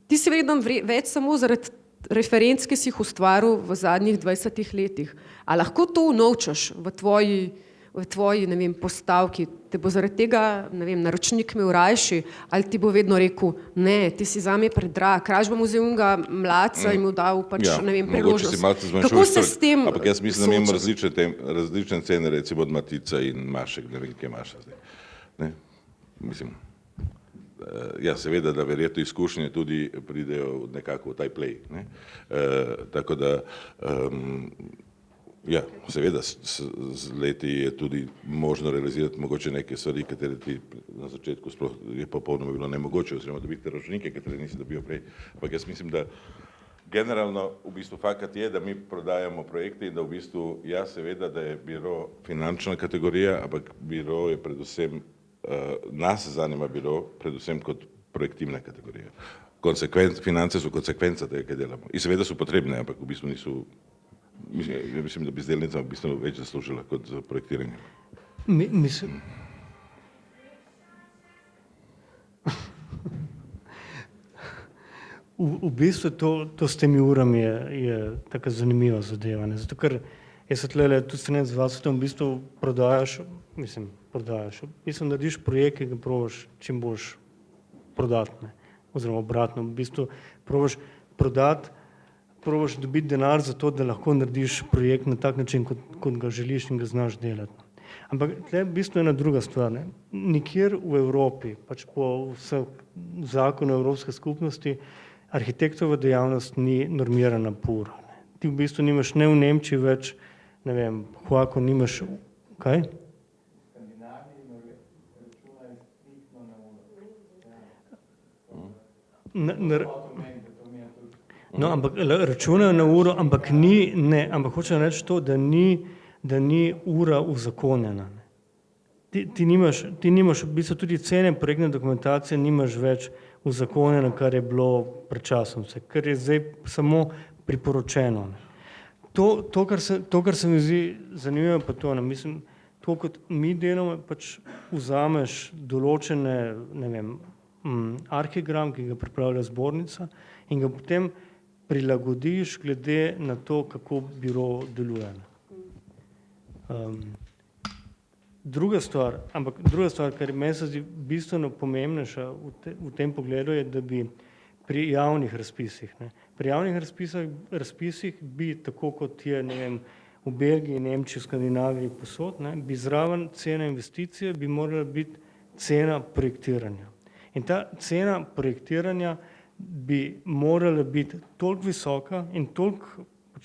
Ti si vreden več samo zaradi referenc, ki si jih ustvaril v zadnjih 20 letih. A lahko to unovčaš v tvoji, ne vem, postavki? Te bo zaradi tega, ne vem, naročnik imel rajši, ali ti bo vedno rekel, ne, ti si zame predrag, raje bom vzel unga mladca in mu dal pač, ne vem, priložnost. Kako se s tem ampak jaz mislim, da imamo različne cene, recimo od Matica in Mašek, ne vem, kje je Maša zdaj. Ne? Mislim, ja, seveda, da verjetno izkušnje tudi pridejo nekako v taj play. Ne? Tako da, ja, seveda, z leti je tudi možno realizirati mogoče neke stvari, katere ti na začetku sploh je popolnoma bilo nemogoče, oziroma dobiti ročnike, katere nisi dobil prej. Ampak jaz mislim, da generalno v bistvu fakat je, da mi prodajamo projekte in da v bistvu, ja, seveda, da je biro finančna kategorija, ampak biro je predvsem nas zanima biro predvsem kot projektivna kategorija. Finance so konsekvenca tega, kaj delamo. In seveda so potrebne, ampak v bistvu niso, mislim, da bi z delnicami v bistvu več zaslužila kot za projektiranje. Mislim... V bistvu to s temi urami je taka zanimiva zadeva, ne? Zato ker jaz se tlele tudi strinjam z vas, v bistvu prodajaš, mislim, narediš projekt, ki ga probaš čim boš prodati, ne? Oziroma obratno, v bistvu probaš prodati, probaš dobiti denar za to, da lahko narediš projekt na tak način, kot ga želiš in ga znaš delati. Ampak tle v bistvu je ena druga stvar, ne? Nikjer v Evropi, pač po vseh zakonu Evropske skupnosti, arhitektova dejavnost ni normirana po uro. Ti v bistvu nimaš ne v Nemčiji več, ne vem, Huako nimaš, kaj? No, ampak računajo na uro, ampak ni, ne, ampak hočem reči to, da ni ura uzakonjena. Ti nimaš v bistvu tudi cene projektne dokumentacije nimaš več uzakonjeno, kar je bilo pred časom, kar je zdaj samo priporočeno. To, kar se mi zdi zanimivo, pa to, mislim, to, kot mi delamo, pač vzameš določene, ne vem, arhigram, ki ga pripravlja zbornica in ga potem prilagodiš glede na to, kako biro deluje. Druga stvar, kar meni se zdi bistveno pomembnejša v tem pogledu, je, da bi pri javnih razpisih, pri javnih razpisih bi, tako kot je, ne vem, v Belgiji, Nemčiji, Skandinaviji posod, bi zraven cena investicije bi morala biti cena projektiranja. In ta cena projektiranja bi morala biti toliko visoka in toliko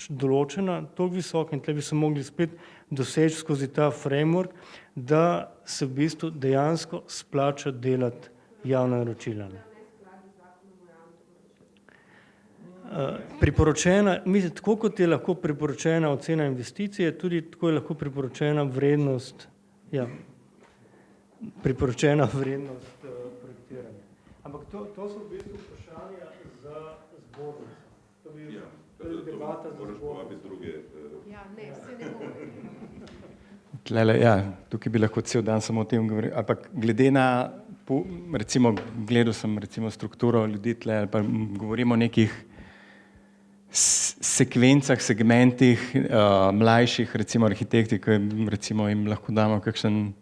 določena, toliko visoka in tle bi se mogli spet doseči skozi ta framework, da se v bistvu dejansko splača delati javna naročila. Priporočena, mislim, tako kot je lahko priporočena ocena investicije, tudi tako je lahko priporočena vrednost, ja, priporočena vrednost projektiranja. Ampak to so v bistvu vprašanja za zbornico. To bi debata za zbornico. Ja, ne, se ne more. Tlele, ja, tukaj bi lahko cel dan samo o tem govoril, ampak glede na, recimo, gledal sem recimo strukturo ljudi tle, pa govorimo o nekih sekvencah, segmentih mlajših, recimo arhitekti, ki recimo jim lahko damo kakšen,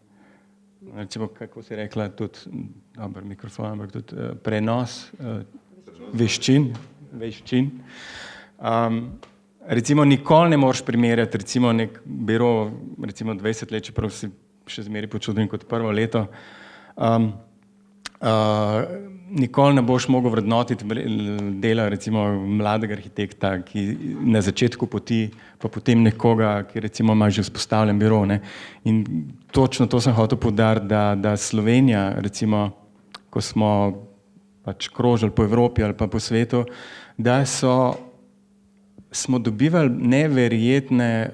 recimo, kako si rekla, tudi, dober mikrofon, ampak tudi prenos veščin. Recimo nikoli ne moreš primerjati, recimo nek biro, recimo 20 let, čeprav si še zmeraj počutim kot prvo leto, nikoli ne boš mogel vrednotiti dela recimo mladega arhitekta, ki na začetku poti, pa potem nekoga, ki recimo ima že vzpostavljen biro, ne. In točno to sem hotel poudariti, da Slovenija, recimo, ko smo pač krožili po Evropi ali pa po svetu, da smo dobivali neverjetne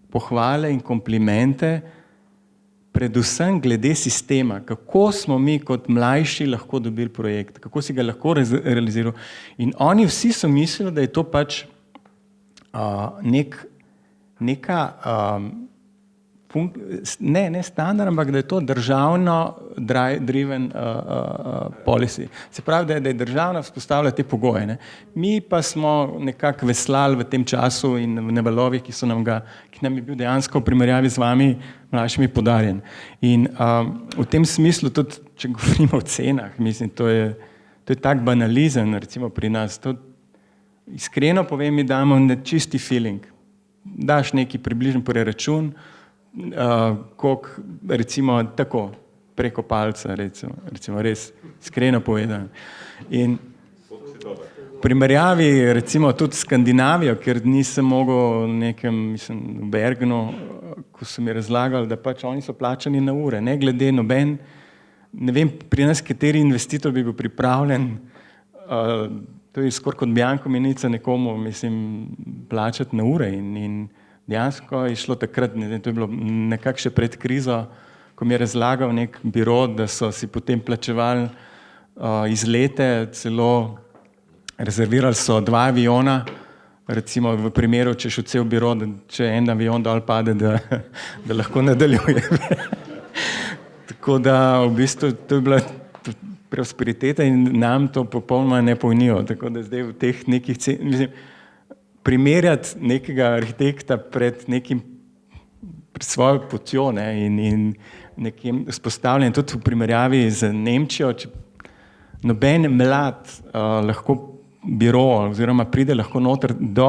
pohvale in komplimente, predvsem glede sistema, kako smo mi kot mlajši lahko dobili projekt, kako si ga lahko realiziral. In oni vsi so mislili, da je to pač neka ne standard, ampak da je to državno driven policy. Se pravi, da je državna vzpostavila te pogoje, ne. Mi pa smo nekako veslali v tem času in v valovih, ki nam je bil dejansko v primerjavi z vami mlajšimi podarjen. In v tem smislu tudi, če govorimo o cenah, mislim, to je tak banalizem, recimo pri nas. To, iskreno povem, mi damo čisti feeling. Daš neki približen preračun, koliko, recimo tako, preko palca, recimo res iskreno povedano. In v primerjavi recimo tudi Skandinavijo, ker nisem mogel nekem, mislim, v Bergenu, ko so mi razlagali, da pač oni so plačani na ure, ne glede noben, ne vem, pri nas kateri investitor bi bil pripravljen, to je skoraj kot bianko menica nekomu, mislim, plačati na ure in dejansko je šlo takrat, to je bilo nekako še pred krizo, ko mi je razlagal nek biro, da so si potem plačevali izlete, celo rezervirali so 2 aviona, recimo v primeru, če še cel biro, da če en avion dol pade, da lahko nadaljuje. Tako da v bistvu to je bila prosperiteta in nam to popolnoma nepojmljivo. Tako da zdaj v teh nekih mislim, primerjati nekega arhitekta pred svojo potjo, ne, in nekim vzpostavljanjem, tudi v primerjavi z Nemčijo, če noben mlad lahko biro oziroma pride lahko noter do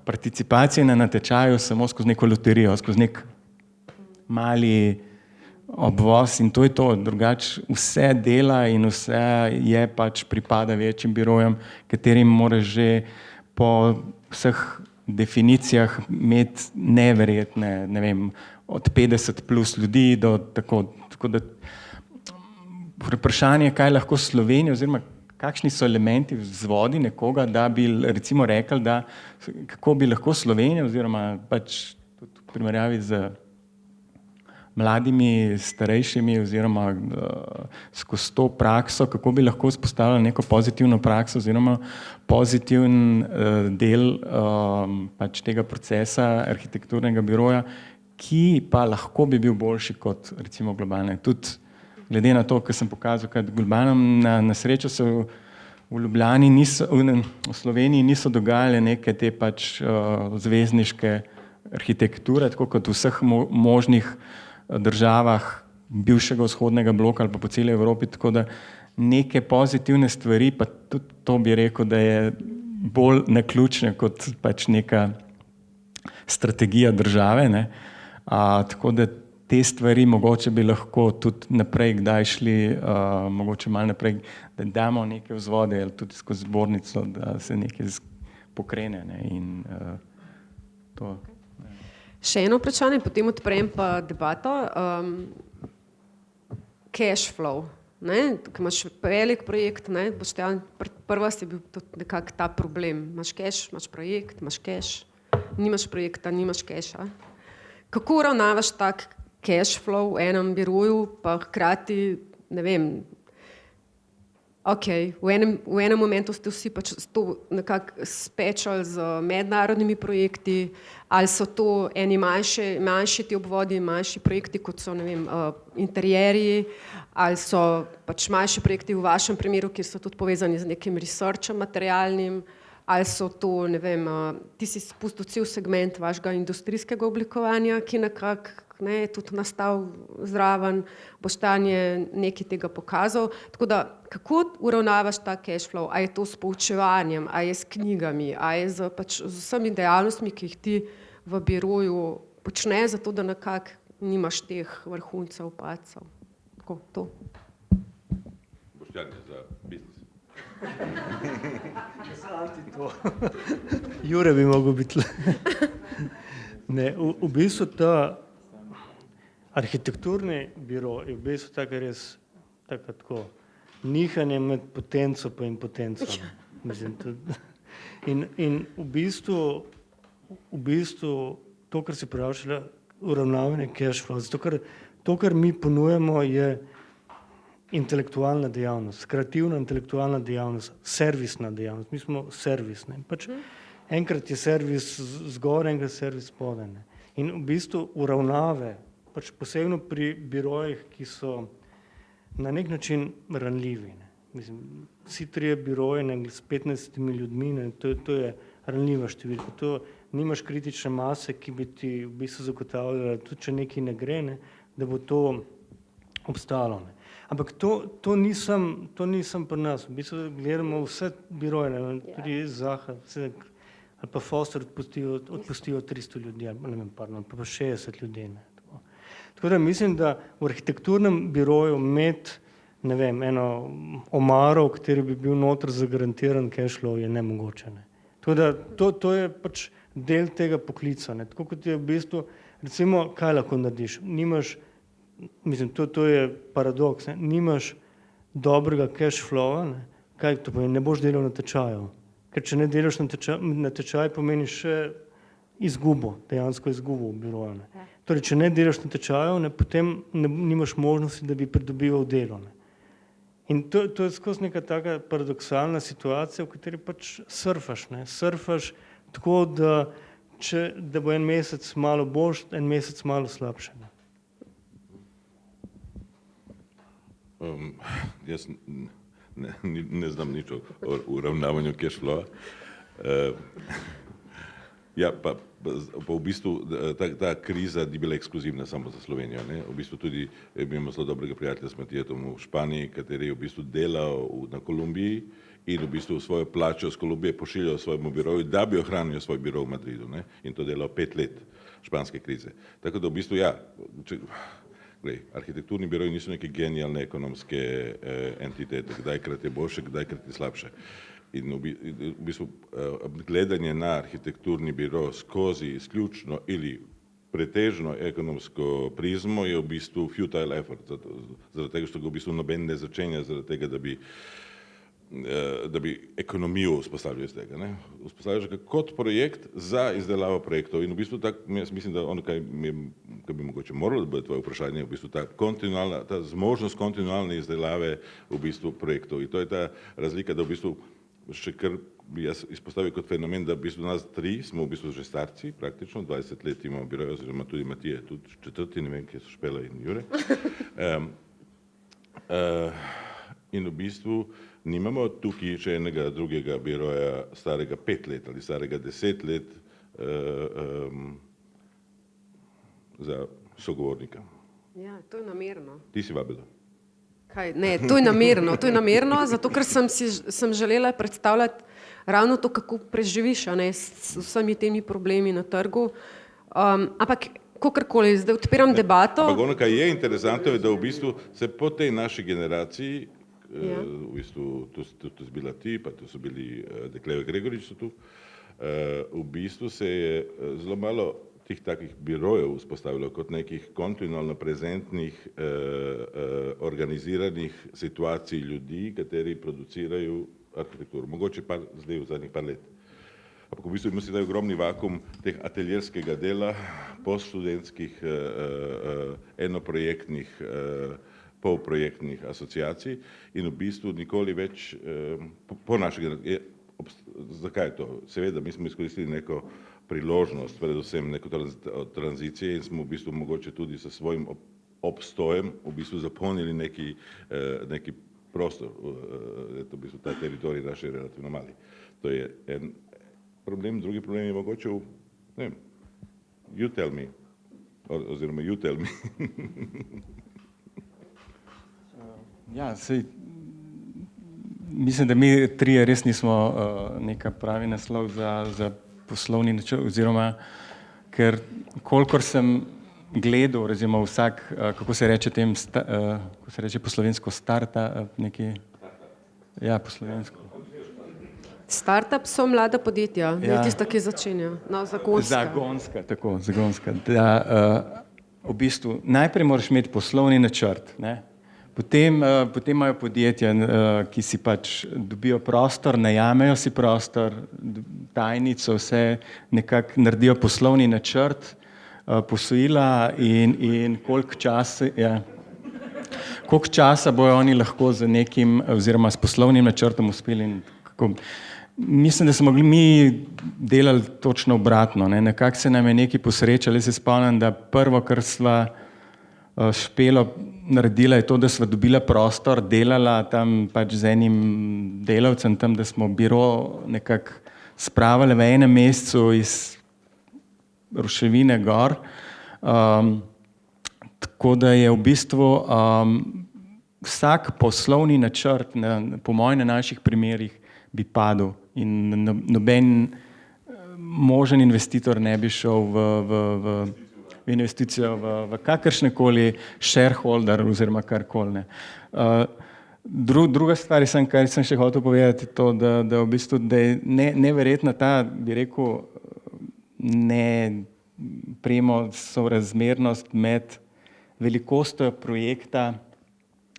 participacije na natečaju samo skozi neko loterijo, skozi nek mali obvoz in to je to, drugače vse dela in vse je pač pripada večjim birojem, katerim moraš že po vseh definicijah imeti neverjetne, ne vem, od 50 plus ljudi do tako da vprašanje, kaj lahko Slovenija oziroma kakšni so elementi vzvodi nekoga, da bi recimo rekli, da kako bi lahko Slovenija oziroma pač tudi v primerjavi z mladimi, starejšimi oziroma skozi to prakso, kako bi lahko vzpostavili neko pozitivno prakso oziroma pozitiven del pač tega procesa arhitekturnega biroja, ki pa lahko bi bil boljši kot recimo globalne. Tudi glede na to, kar sem pokazal, kad globalno na srečo se v Ljubljani v Sloveniji niso dogajale neke te pač zvezdniške arhitekture, tako kot v vseh možnih državah bivšega vzhodnega bloka ali pa po celi Evropi, tako da neke pozitivne stvari, pa tudi to bi rekel, da je bolj naključne kot pač neka strategija države, ne. Tako da te stvari mogoče bi lahko tudi naprej kdaj šli, mogoče malo naprej, da damo neke vzvode ali tudi skozi zbornico, da se nekaj pokrene, ne, in to. Še eno vprašanje, potem odprem pa debato. Cash flow, ne, ko imaš velik projekt, ne, Boštjan, prva si bil tudi nekako ta problem. Imaš cash, imaš projekt, imaš cash, nimaš projekta, nimaš casha. Kako ravnavaš tak cash flow v enem biroju, pa hkrati, ne vem, v enem momentu ste vsi pač to nekako spečali z mednarodnimi projekti, ali so to eni manjši ti obvodi, manjši projekti, kot so, ne vem, interierji, ali so pač manjši projekti v vašem primeru, kjer so tudi povezani z nekim researchem materialnim. ali so to, ne vem, ti si spustil cel segment vašega industrijskega oblikovanja, ki nekako je tudi nastal zraven, Boštjan je nekaj tega pokazal. Tako da, kako uravnavaš ta cash flow? A je to s poučevanjem, a je s knjigami, a je z vsemi dejavnostmi, ki jih ti v biroju počneš, zato da nekako nimaš teh vrhuncev, padcev? Tako, to. Boštjan je za biznis. Jure bi mogel biti. Ne, v bistvu ta arhitekturni biro je v bistvu res tako nihanje med potenco pa impotenco. Mislim, in v bistvu to, kar si pravila, uravnavanje cash flow, zato ker to, kar mi ponujemo, je intelektualna dejavnost, kreativna intelektualna dejavnost, servisna dejavnost. Mi smo servisni. Enkrat je servis zgoraj, enkrat servis spodaj. In v bistvu uravnave, posebno pri birojih, ki so na nek način ranljivi. Mislim, vsi trije biroji s 15 ljudmi, to je ranljiva številka. To nimaš kritične mase, ki bi ti v bistvu zagotavljala, tudi če nekaj ne gre, da bo to obstalo. Ampak to nisem pri nas. V bistvu gledamo vse biroje, tudi Zaha, ali pa Foster odpustijo 300 ljudi, ali pa 60 ljudi. Tako da mislim, da v arhitekturnem biroju imeti, ne vem, eno omaro, v kateri bi bil noter zagarantiran cash flow, je nemogoče. Tako da to je del tega poklica. Tako kot je v bistvu, recimo, kaj lahko narediš? Nimaš, mislim, to je paradoks, nimaš dobrega cash flowa, kaj to pomeni? Ne boš delal na tečaju. Ker če ne delaš na tečaj, pomeni še izgubo, dejansko izgubo v biroju. Torej, če ne delaš na tečaju, potem nimaš možnosti, da bi pridobival delo. In to je skozi neka taka paradoksalna situacija, v kateri surfaš. Surfaš tako, da bo en mesec malo boljš, en mesec malo slabše. Jaz ne znam nič o uravnavanju cash flowa. Ja, pa v bistvu ta kriza ni bila ekskluzivna samo za Slovenijo. V bistvu tudi imamo zelo dobrega prijatelja s Matijetom v Španiji, kateri je v bistvu delal na Kolumbiji in v bistvu svojo plačo z Kolumbije pošiljal svojemu biroju, da bi ohranil svoj biro v Madridu. In to delal 5 let španske krize. Tako da v bistvu ja, arhitekturni biroji niso neke genialne ekonomske entitete, kdajkrat je boljše, kdajkrat je slabše. In v bistvu gledanje na arhitekturni biro skozi izključno ali pretežno ekonomsko prizmo je v bistvu futile effort, zaradi tega, što ga v bistvu noben ne začenja, zaradi tega, da bi ekonomijo vzpostavili iz tega. Vzpostavljaš ga kot projekt za izdelavo projektov in v bistvu jaz mislim, da ono, kaj bi mogoče moralo biti tvoje vprašanje, v bistvu ta zmožnost kontinualne izdelave v bistvu projektov. In to je ta razlika, da v bistvu še kar bi jaz izpostavil kot fenomen, da v bistvu nas 3 smo v bistvu že starci, praktično, 20 let imamo biroje, oziroma tudi Matije, tudi 4, ne vem, kje so Špela in Jure. In v bistvu nimamo tukaj še enega drugega biroja starega 5 let ali starega 10 let za sogovornika. Ja, to je namerno. Ti si vabila. Ne, to je namerno, zato ker sem želela predstavljati ravno to, kako preživiš s vsemi temi problemi na trgu. Ampak, kakorkoli, zdaj odpiram debato. Ampak ono, kaj je interesantno, je, da v bistvu se po tej naši generaciji, v bistvu tu si bila ti, pa tu so bili Dekleve Gregorič so tu, v bistvu se je zelo malo tih takih birojev vzpostavilo kot nekih kontinualno prezentnih, organiziranih situacij ljudi, kateri producirajo arhitekturo. Mogoče zdaj v zadnjih par let. Ampak v bistvu ima sedaj ogromni vakuum teh ateljerskega dela, postštudentskih, enoprojektnih, polprojektnih asociacij in v bistvu nikoli več, po naši generaciji, zakaj je to? Seveda, mi smo izkoristili neko priložnost, predvsem neko tranzicije in smo v bistvu mogoče tudi s svojim obstojem v bistvu zapolnili neki prostor, v bistvu ta teritorij naš je relativno mali. To je en problem, drugi problem je mogoče ne vem, you tell me, oziroma you tell me. Ja, sej, mislim, da mi trije res nismo neka pravi naslov za poslovni načrt, oziroma ker kolikor sem gledal, recimo vsak, kako se reče tem, kako se reče po slovensko, nekaj, ja, po slovensko. Startup so mlada podjetja, ne tista, ki začenjajo. No, Zagonska, tako, zagonska. Da, v bistvu, najprej moraš imeti poslovni načrt, ne? Potem imajo podjetja, ki si pač dobijo prostor, najamejo si prostor, tajnico, vse nekako naredijo poslovni načrt, posojila in koliko časa bojo oni lahko z nekim oziroma s poslovnim načrtom uspeli. Mislim, da smo mogli mi delali točno obratno, ne? Nekako se nam je nekaj posrečalo. Jaz se spomnim, da prvo, kar sva Špelo naredila, je to, da sva dobila prostor, delala tam pač z enim delavcem tam, da smo biro nekako spravili v enem mesecu iz ruševine gor. Tako da je v bistvu vsak poslovni načrt, po mojem, na naših primerih bi padel in noben možen investitor ne bi šel v investicijo v kakršnekoli shareholder oziroma karkoli. Druga stvar, kar sem še hotel povedati, je to, da v bistvu da je neverjetna ta, bi rekel, sorazmernost med velikostjo projekta,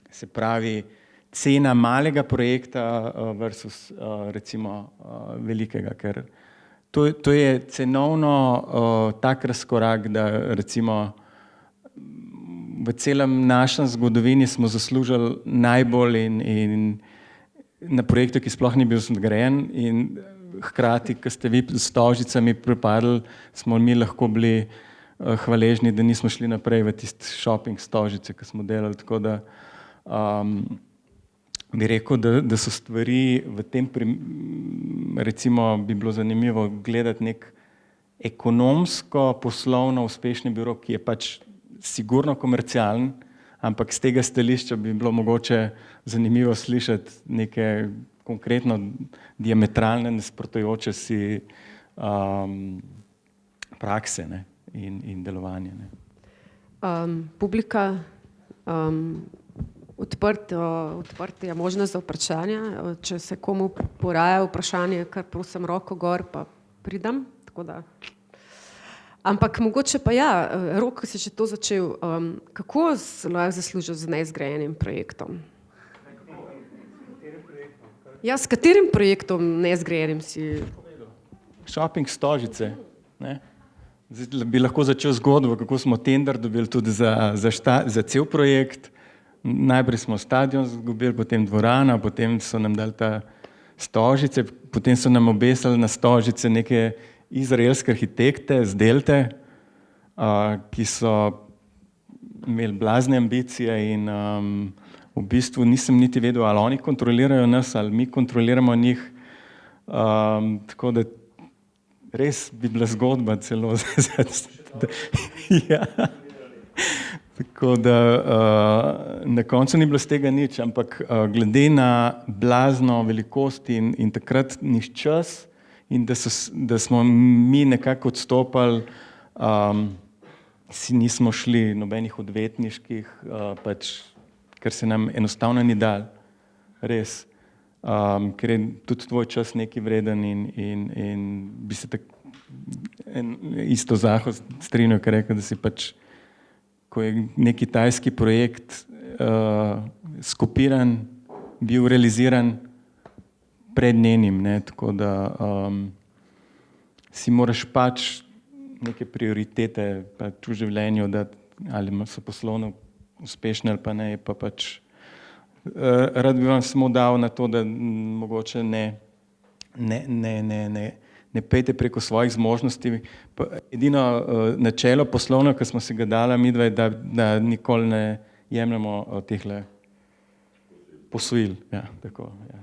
se pravi cena malega projekta versus recimo velikega, ker to je cenovno tak razkorak, da recimo v celem našem zgodovini smo zaslužili najbolj in na projektu, ki sploh ni bil zgrajen, in hkrati, ko ste vi s Stožicami pripadli, smo mi lahko bili hvaležni, da nismo šli naprej v tisti shopping Stožice, ki smo delali, tako da bi rekel, da so stvari v tem recimo bi bilo zanimivo gledati nek ekonomsko poslovno uspešni biro, ki je pač sigurno komercialen, ampak z tega stališča bi bilo mogoče zanimivo slišati neke konkretno diametralne nasprotujoče si prakse, ne, in delovanje. Ne. Publika, odprt je možnost za vprašanja. Če se komu poraja vprašanje, kar prosim roko gor, pa pridem. Tako da. Ampak mogoče pa ja, Rok, si še to začel, kako lahko zaslužiš z neizgrajenim projektom? Ja, s katerim projektom neizgrajenim si? Shopping Stožice, ne? Zdaj bi lahko začel zgodbo, kako smo tender dobili tudi za cel projekt. Najprej smo stadion izgubili, potem dvorana, potem so nam dali ta Stožice, potem so nam obesili na Stožice neke izraelske arhitekte z Delte, ki so imeli blazne ambicije in v bistvu nisem niti vedel, ali oni kontrolirajo nas, ali mi kontroliramo njih. Tako da res bi bila zgodba celo ja. Tako da na koncu ni bilo z tega nič, ampak glede na blazno velikost in takrat nič čas in da smo mi nekako odstopali, si nismo šli nobenih odvetniških, pač, ker se nam enostavno ni dal, res. Ker je tudi tvoj čas nekaj vreden in bi se isto Zaho strinjal, ker rekel, da si pač, ko je neki tajski projekt skopiran, bil realiziran pred njenim, ne, tako da si moraš pač neke prioritete pač v življenju dati, ali so poslovno uspešne ali pa ne, pa pač rad bi vam samo dal na to, da mogoče ne pejte preko svojih zmožnosti. Edino načelo poslovno, ki smo si ga dali midva, je, da nikoli ne jemljemo tehle posojil. Ja, tako, ja.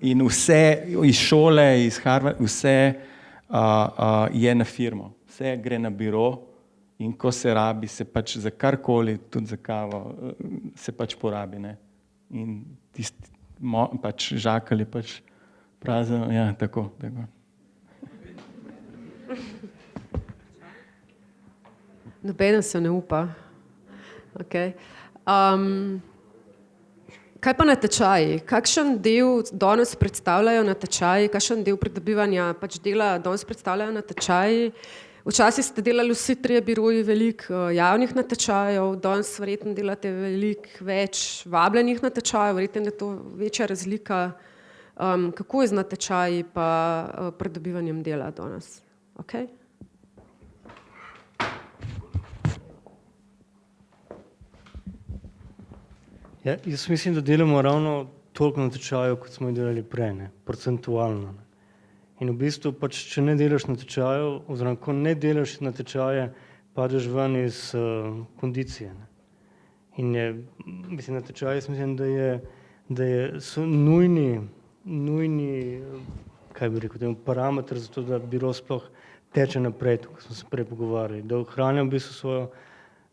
In vse iz šole, iz Harvarda, vse je na firmo, vse gre na biro in ko se rabi, se pač za karkoli, tudi za kavo, se pač porabi. Ne? In tisti pač žakelj je pač prazen, ja, tako. Nobeden se ne upa. Okay. Kaj pa natečaji? Kakšen del danes predstavljajo natečaji, kakšen del pridobivanja pač dela danes predstavljajo natečaji? Včasih ste delali vsi trije biroji veliko javnih natečajev, danes verjetno delate veliko več vabljenih natečajev, verjetno je to večja razlika. Kako je z natečaji pa pridobivanjem dela danes? Okay. Ja, jaz mislim, da delamo ravno toliko natečajev, kot smo jih delali prej, ne, procentualno. Ne. In v bistvu pač, če ne delaš natečajev, oziroma ko ne delaš natečaje, padeš ven iz kondicije. Ne. In je, mislim, natečaji, mislim, so nujni, kaj bi rekel, parameter za to, da biro sploh teče naprej, to, ko smo se prej pogovarjali, da ohranjam v bistvu svojo,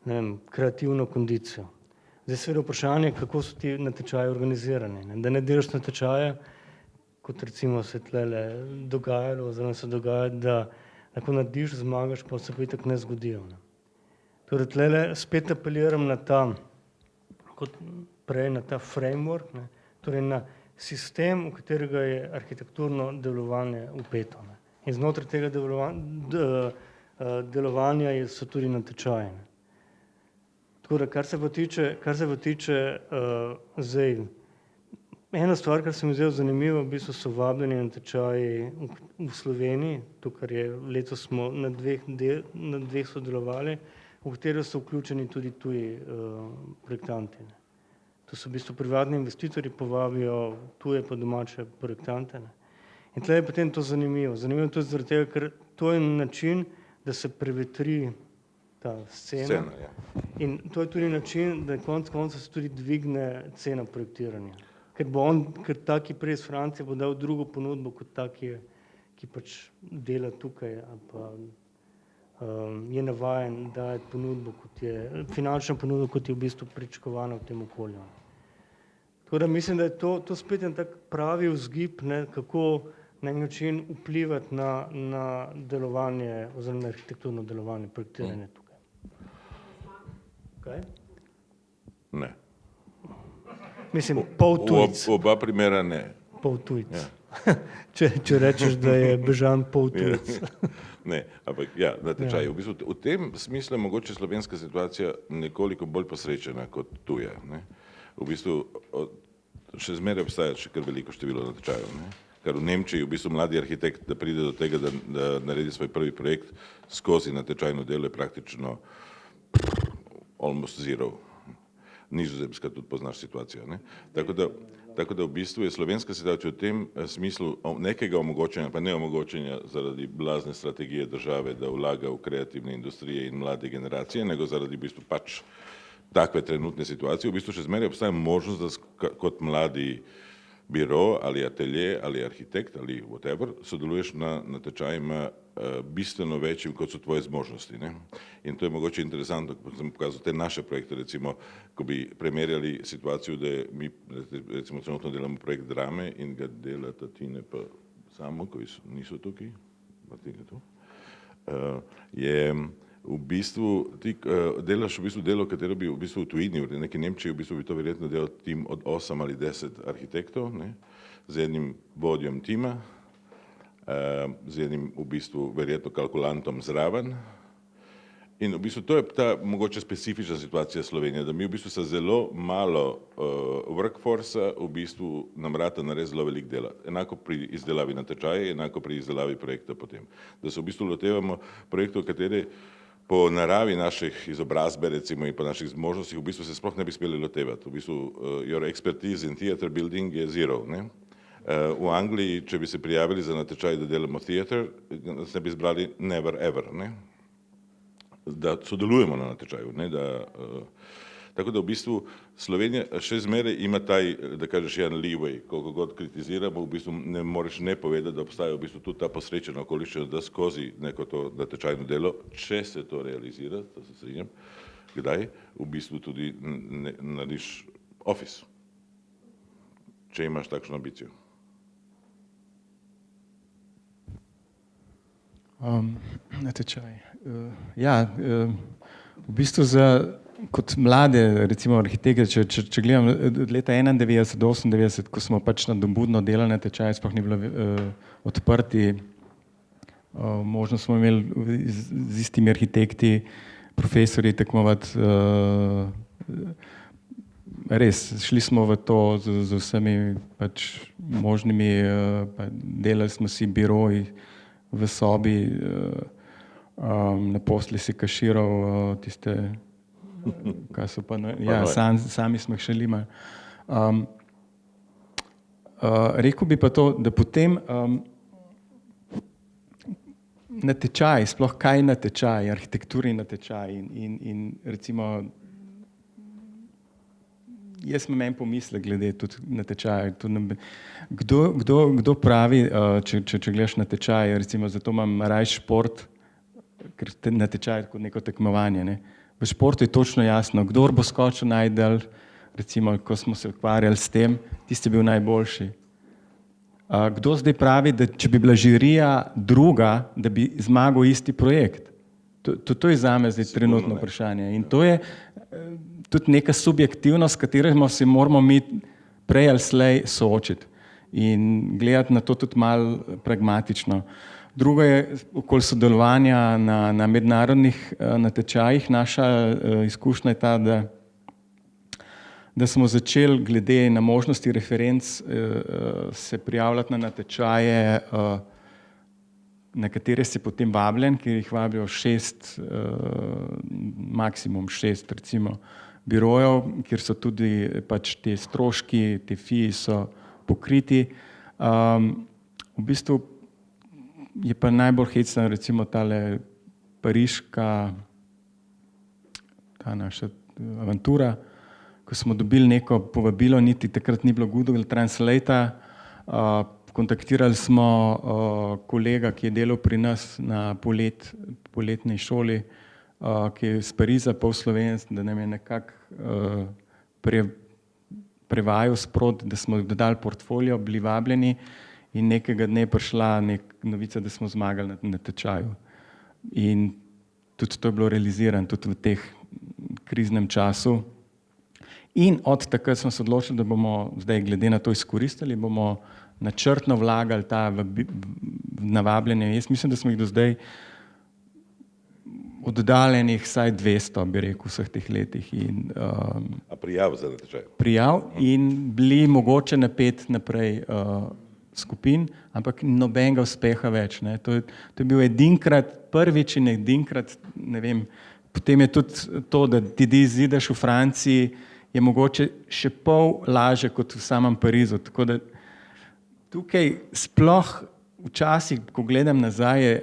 ne vem, kreativno kondicijo. Zdaj seveda vprašanje, kako so ti natečaji organizirani. Ne? Da ne delaš natečaje, kot recimo se tlele dogajalo, oziroma se dogaja, da lahko narediš, zmagaš, pa se pa itak ne zgodijo. Ne? Torej tlele spet apeliram na ta, kot prej, na ta framework, ne? Torej na sistem, v katerega je arhitekturno delovanje vpeto. Ne? In znotraj tega delovanja so tudi natečaji. Ne? Tako da, kar se pa tiče zdaj, ena stvar, kar se mi zdaj zanimivo, v bistvu so vabljeni natečaji v Sloveniji, to, kar je letos smo na dveh sodelovali, v katero so vključeni tudi tuji projektanti. Ne. To so v bistvu privatni investitorji, povabijo tuje pa domače projektante. Ne. In tle je potem to zanimivo. Zanimivo tudi zaradi tega, ker to je način, da se prevetri ta scena ja. In to je tudi način, da konec konca se tudi dvigne cena projektiranja. Ker ta, ki prej iz Francije, bo dal drugo ponudbo kot ta, ki pač dela tukaj, ali pa je navajen dajati ponudbo, finančno ponudbo, kot je v bistvu pričakovano v tem okolju. Tako da mislim, da je to spet en tak pravi vzgib, ne, kako na en način vplivati na delovanje, oziroma na arhitekturno delovanje, projektiranje tukaj. Kaj? Ne. Mislim, pol tujc. Oba primera ne. Pol tujc. Ja. če rečeš, da je Bežan pol tujc. Ne, ampak ja, natečaj. Ja. V bistvu, v tem smislu je mogoče slovenska situacija nekoliko bolj posrečena kot tuja. Ne. V bistvu še zmeraj obstaja še kar veliko število natečajev. Ne. Kar v Nemčiji v bistvu mladi arhitekt, da pride do tega, da naredi svoj prvi projekt skozi natečajno delo, je praktično almost zero. Nizozemska tudi poznaš situacijo. Ne? Tako da v bistvu je slovenska situacija v tem smislu nekega omogočanja, pa ne omogočanja zaradi blazne strategije države, da vlaga v kreativne industrije in mlade generacije, nego zaradi v bistvu pač takve trenutne situacije. V bistvu še zmeraj obstaja možnost, da kot mladi biro ali atelje ali arhitekt ali whatever sodeluješ na natečajima bistveno večjim, kot so tvoje zmožnosti. Ne? In to je mogoče interesantno, ko sem pokazal te naše projekte, recimo, ko bi primerjali situacijo, da mi recimo trenutno delamo projekt drame in ga dela Tatine pa samo, koji niso tukaj, Martin je tu, je v bistvu, ti delaš v bistvu delo, katero bi v bistvu v tujini, v neki Nemčiji v bistvu bi to verjetno delal tim od 8 ali 10 arhitektov, ne, z enim vodjom tima, z enim v bistvu verjetno kalkulantom zraven. In v bistvu to je ta mogoče specifična situacija Slovenije, da mi v bistvu sa zelo malo workforce v bistvu nam rata narediti zelo veliko dela. Enako pri izdelavi natečaja, enako pri izdelavi projekta potem. Da se v bistvu lotevamo projektov, katere po naravi naših izobrazbe recimo in po naših zmožnostih v bistvu se sploh ne bi smeli lotevati. V bistvu your expertise in theater building je zero. Ne? V Angliji, če bi se prijavili za natečaj, da delamo theater, nas ne bi izbrali never ever. Ne? Da sodelujemo na natečaju. Ne? Tako da v bistvu Slovenija še zmeraj ima taj, da kažeš, en leeway, koliko god kritiziramo, v bistvu ne moreš ne povedati, da obstaja v bistvu tudi ta posrečena okoliščina, da skozi neko to natečajno delo, če se to realizira, to se strinjam, kdaj v bistvu tudi narediš office, če imaš takšno ambicijo. Natečaj. V bistvu kot mlade, recimo arhitekte, če gledam od leta 91 do 98, ko smo pač nadobudno delali natečaj, sploh ni bilo odprti, možno smo imeli z istimi arhitekti, profesorji tekmovati, res, šli smo v to z vsemi pač možnimi, delali smo si biroji v sobi, naposled si kaširal tiste, kaj so pa, sami smo jih šli imeli. Rekel bi pa to, da potem natečaj, sploh kaj natečaj, arhitekturni natečaj in recimo jaz imam en pomislek glede tudi natečaja. Kdo pravi, če gledaš natečaj, recimo zato imam raj šport, ker natečaj je kot neko tekmovanje. Ne? V športu je točno jasno, kdor bo skočil najdalj, recimo, ko smo se ukvarjali s tem, tisti je bil najboljši. Kdo zdaj pravi, da če bi bila žirija druga, da bi zmagal isti projekt? To je zame zdaj trenutno vprašanje. In to je tudi neka subjektivnost, s katero se moramo mi prej ali slej soočiti in gledati na to tudi malo pragmatično. Drugo je okoli sodelovanja na mednarodnih natečajih. Naša izkušnja je ta, da smo začeli glede na možnosti referenc se prijavljati na natečaje, na katere si potem vabljen, ker jih vabijo 6, maksimum 6 recimo birojev, kjer so tudi pač te stroški, te fiji so pokriti. V bistvu je pa najbolj hecna recimo tale pariška, ta naša avantura, ko smo dobili neko povabilo, niti takrat ni bilo Google Translate, kontaktirali smo kolega, ki je delal pri nas na poletni šoli, ki je iz Pariza, pol Slovenec, da nam je nekako prevajal sprot, da smo dodali portfolio, bili vabljeni in nekega dne je prišla novica, da smo zmagali na natečaju. In tudi to je bilo realizirano, tudi v teh kriznem času. In od takrat smo se odločili, da bomo zdaj glede na to izkoristili, bomo načrtno vlagali ta navabljenje. Jaz mislim, da smo jih do zdaj oddaljenih vsaj 200, bi rekel, vseh teh letih. A prijav za natečaj? Prijav in bili mogoče na 5 naprej skupin, ampak nobenega uspeha več. Ne. To je bil edinkrat, prvič in edinkrat, ne vem, potem je tudi to, da ti izideš v Franciji, je mogoče še pol laže kot v samem Parizu. Tako da tukaj sploh včasih, ko gledam nazaj, je,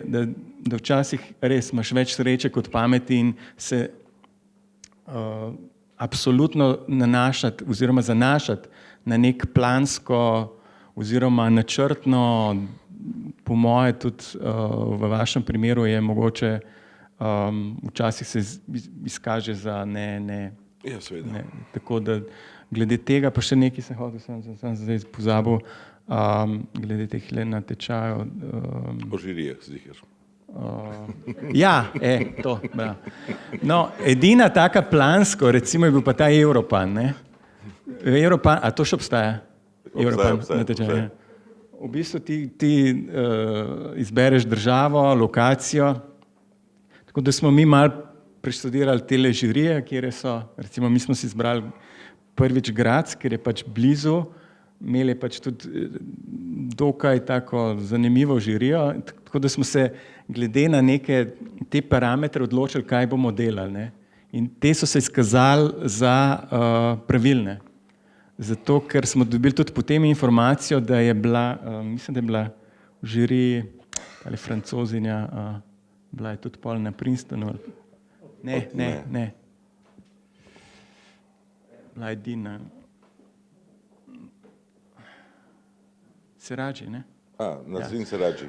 da včasih res imaš več sreče kot pameti in se absolutno nanašati oziroma zanašati na nek plansko oziroma načrtno, po moje tudi v vašem primeru je mogoče včasih se izkaže za ne. Ja, seveda. Tako da glede tega, pa še nekaj sem hotel, sem zdaj pozabil, glede teh natečajev. O žirijah, ziher. To. No, edina taka plansko, recimo je bil pa ta Europan, ne? Europan, a to še obstaja? Europan, obstaja. V bistvu ti izbereš državo, lokacijo, tako da smo mi malo preštudirali tele žirije, kjer so, recimo mi smo si izbrali prvič Graz, ker je pač blizu, imeli pač tudi dokaj tako zanimivo žirijo, tako da smo se glede na neke te parametre odločili, kaj bomo delali. Ne? In te so se izkazali za pravilne. Zato, ker smo dobili tudi potem informacijo, da je bila, mislim, da je bila v žiriji ali Francozinja, bila je tudi pol na Princetonu. Ne. bila edina. Serađi, ne? Nazrin Serađi.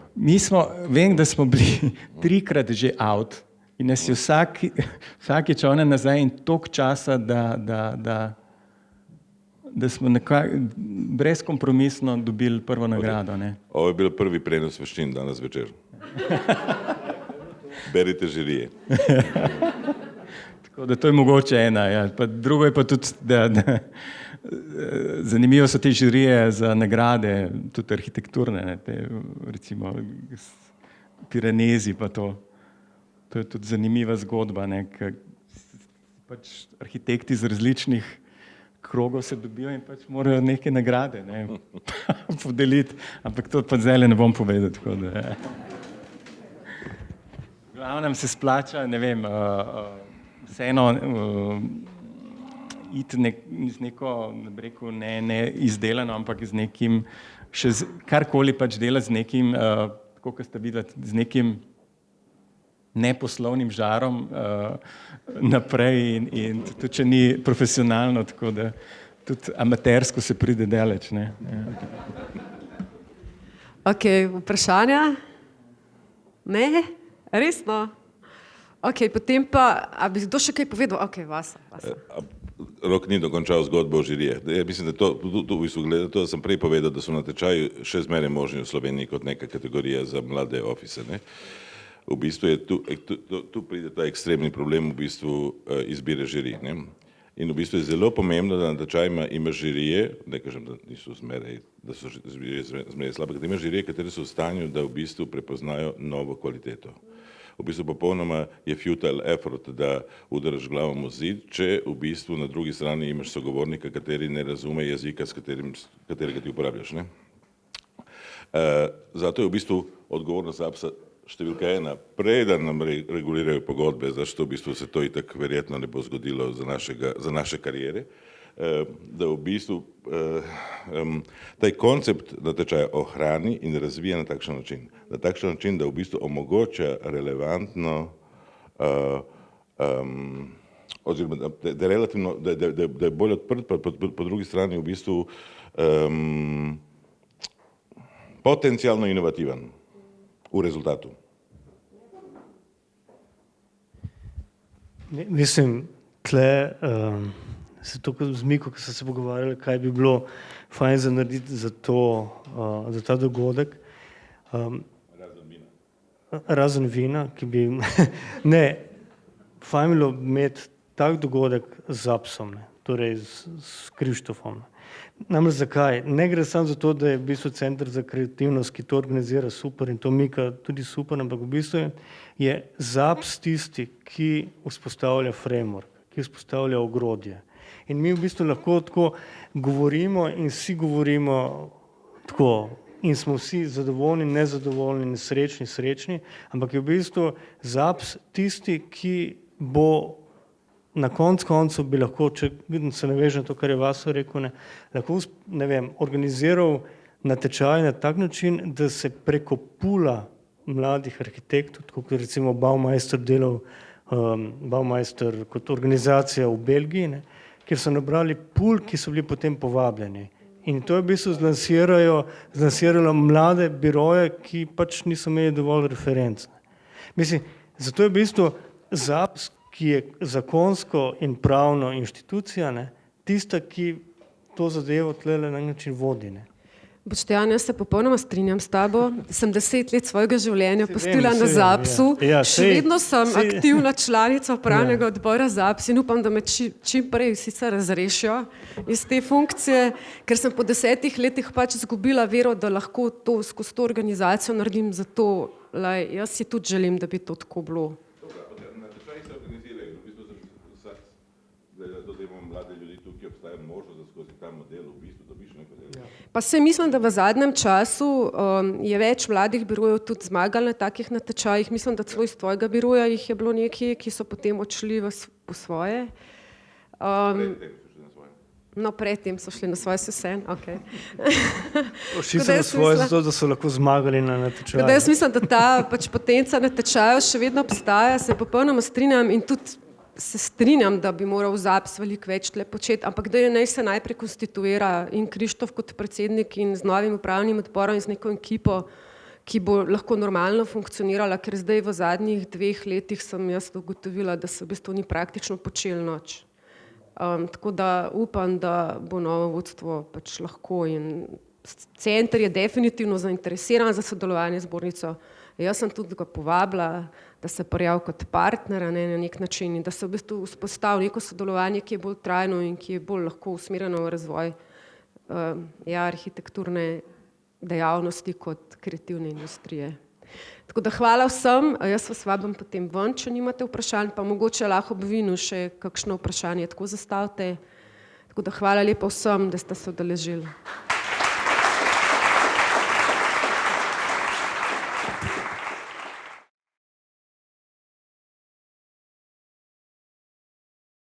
Vem, da smo bili 3krat že out in nas je vsakič ona nazaj in toliko časa, da smo nekako brezkompromisno dobili prvo nagrado. Ne? Ovo je bil prvi prenos veščin danes večer. Berite žirije. Tako da to je mogoče ena. Ja. Pa drugo je pa tudi, da zanimivo so te žirije za nagrade, tudi arhitekturne, ne, te, recimo Piranezi pa to. To je tudi zanimiva zgodba, ne, pač arhitekti iz različnih krogov se dobijo in pač morajo neke nagrade ne, podeliti, ampak to pa zdaj ne bom povedal. Tako da, ja. Glavnem se splača, ne vem, vseeno iti z neko, ne izdelano, ampak z nekim, karkoli pač dela z nekim, tako kot ste videli, z nekim neposlovnim žarom naprej in tudi, če ni profesionalno, tako da tudi amatersko se pride daleč. Ne? Ok, vprašanja? Ne? Resno? Ok, potem pa, a bi kdo še kaj povedal? Ok, Vasa. Rok ni dokončal zgodbo o žirije. Ja, mislim, da to sem prej povedal, da so na tečaju še zmeraj možni v Sloveniji kot neka kategorija za mlade ofise. Ne? V bistvu je tu pride ta ekstremni problem v bistvu izbire žirij. Ne? In v bistvu je zelo pomembno, da na tečajima ima žirije, ne kažem, da niso zmeraj, da so žirije zmeraj slabe, da ima žirije, katere so v stanju, da v bistvu prepoznajo novo kvaliteto. V bistvu popolnoma je futile effort, da udaraš glavom v zid, če v bistvu na drugi strani imaš sogovornika, kateri ne razume jezika, katerega ti uporabljaš. Ne? Zato je v bistvu odgovornost APS-a številka ena, preden nam regulirajo pogodbe, zašto v bistvu se to itak verjetno ne bo zgodilo za naše karijere, da v bistvu taj koncept natečaja ohrani in razvija na takšen način, da v bistvu omogoča relevantno oziroma da je bolj odprt, pa po drugi strani v bistvu potencijalno inovativen v rezultatu. Mislim, tle se to z Miko, ko so se pogovarjali, kaj bi bilo fajn za narediti za ta dogodek. Razen vina, ki bi... Ne, fajn bilo imeti tak dogodek z APS-om, torej s Krištofom. Namreč zakaj? Ne gre samo za to, da je v bistvu Center za kreativnost, ki to organizira super in to Mika tudi super, ampak v bistvu je ZAPS tisti, ki vzpostavlja framework, ki vzpostavlja ogrodje. In mi v bistvu lahko tako govorimo in vsi govorimo tako in smo vsi zadovoljni, nezadovoljni, srečni, ampak je v bistvu ZAPS tisti, ki bo na koncu bi lahko, če se navežem na to, kar je Vaso rekel, lahko organiziral natečaj na tak način, da se preko pula mladih arhitektov, tako kot recimo Baumeister delal, Baumeister kot organizacija v Belgiji, kjer so nabrali pul, ki so bili potem povabljeni. In to je v bistvu zlansiralo mlade biroje, ki pač niso imeli dovolj referenc. Mislim, zato je v bistvu ZAPS, ki je zakonsko in pravno inštitucija, tista, ki to zadevo tlele na način vodi. Boštjan, jaz se popolnoma strinjam s tabo. Sem 10 let svojega življenja pustila na ZAPS-u. Še vedno sem aktivna članica upravnega odbora ZAPS in upam, da me čim prej sicer razrešijo iz te funkcije, ker sem po 10 letih pač izgubila vero, da lahko to skozi to organizacijo naredim. Zato jaz si tudi želim, da bi to tako bilo. Pa se mislim, da v zadnjem času je več mladih birojev tudi zmagali na takih natečajih. Mislim, da celo iz tvojega biroja jih je bilo nekaj, ki so potem odšli v svoje. No, predtem so šli na svoje sesen, ok. Šli so na svoje zato, da so lahko zmagali na natečaju. Jaz mislim, da ta pač potenca natečajev še vedno obstaja, se popolnoma strinjam in tudi se strinjam, da bi moral ZAPS veliko več tle početi, ampak da je naj se najprej konstituira in Krištof kot predsednik in z novim upravnim odborom in z neko ekipo, ki bo lahko normalno funkcionirala, ker zdaj v zadnjih 2 letih sem jaz ugotovila, da se v bistvu ni praktično počelo nič. Tako da upam, da bo novo vodstvo pač lahko in center je definitivno zainteresiran za sodelovanje z zbornico. Jaz sem tudi ga povabila, da se prijavi kot partner na nek način in da se v bistvu vzpostavi neko sodelovanje, ki je bolj trajno in ki je bolj lahko usmerjeno v razvoj arhitekturne dejavnosti kot kreativne industrije. Tako da hvala vsem, jaz vas vabim potem ven, če nimate vprašanj, pa mogoče lahko ob vinu še kakšno vprašanje tako zastavite. Tako da hvala lepa vsem, da ste se udeležili.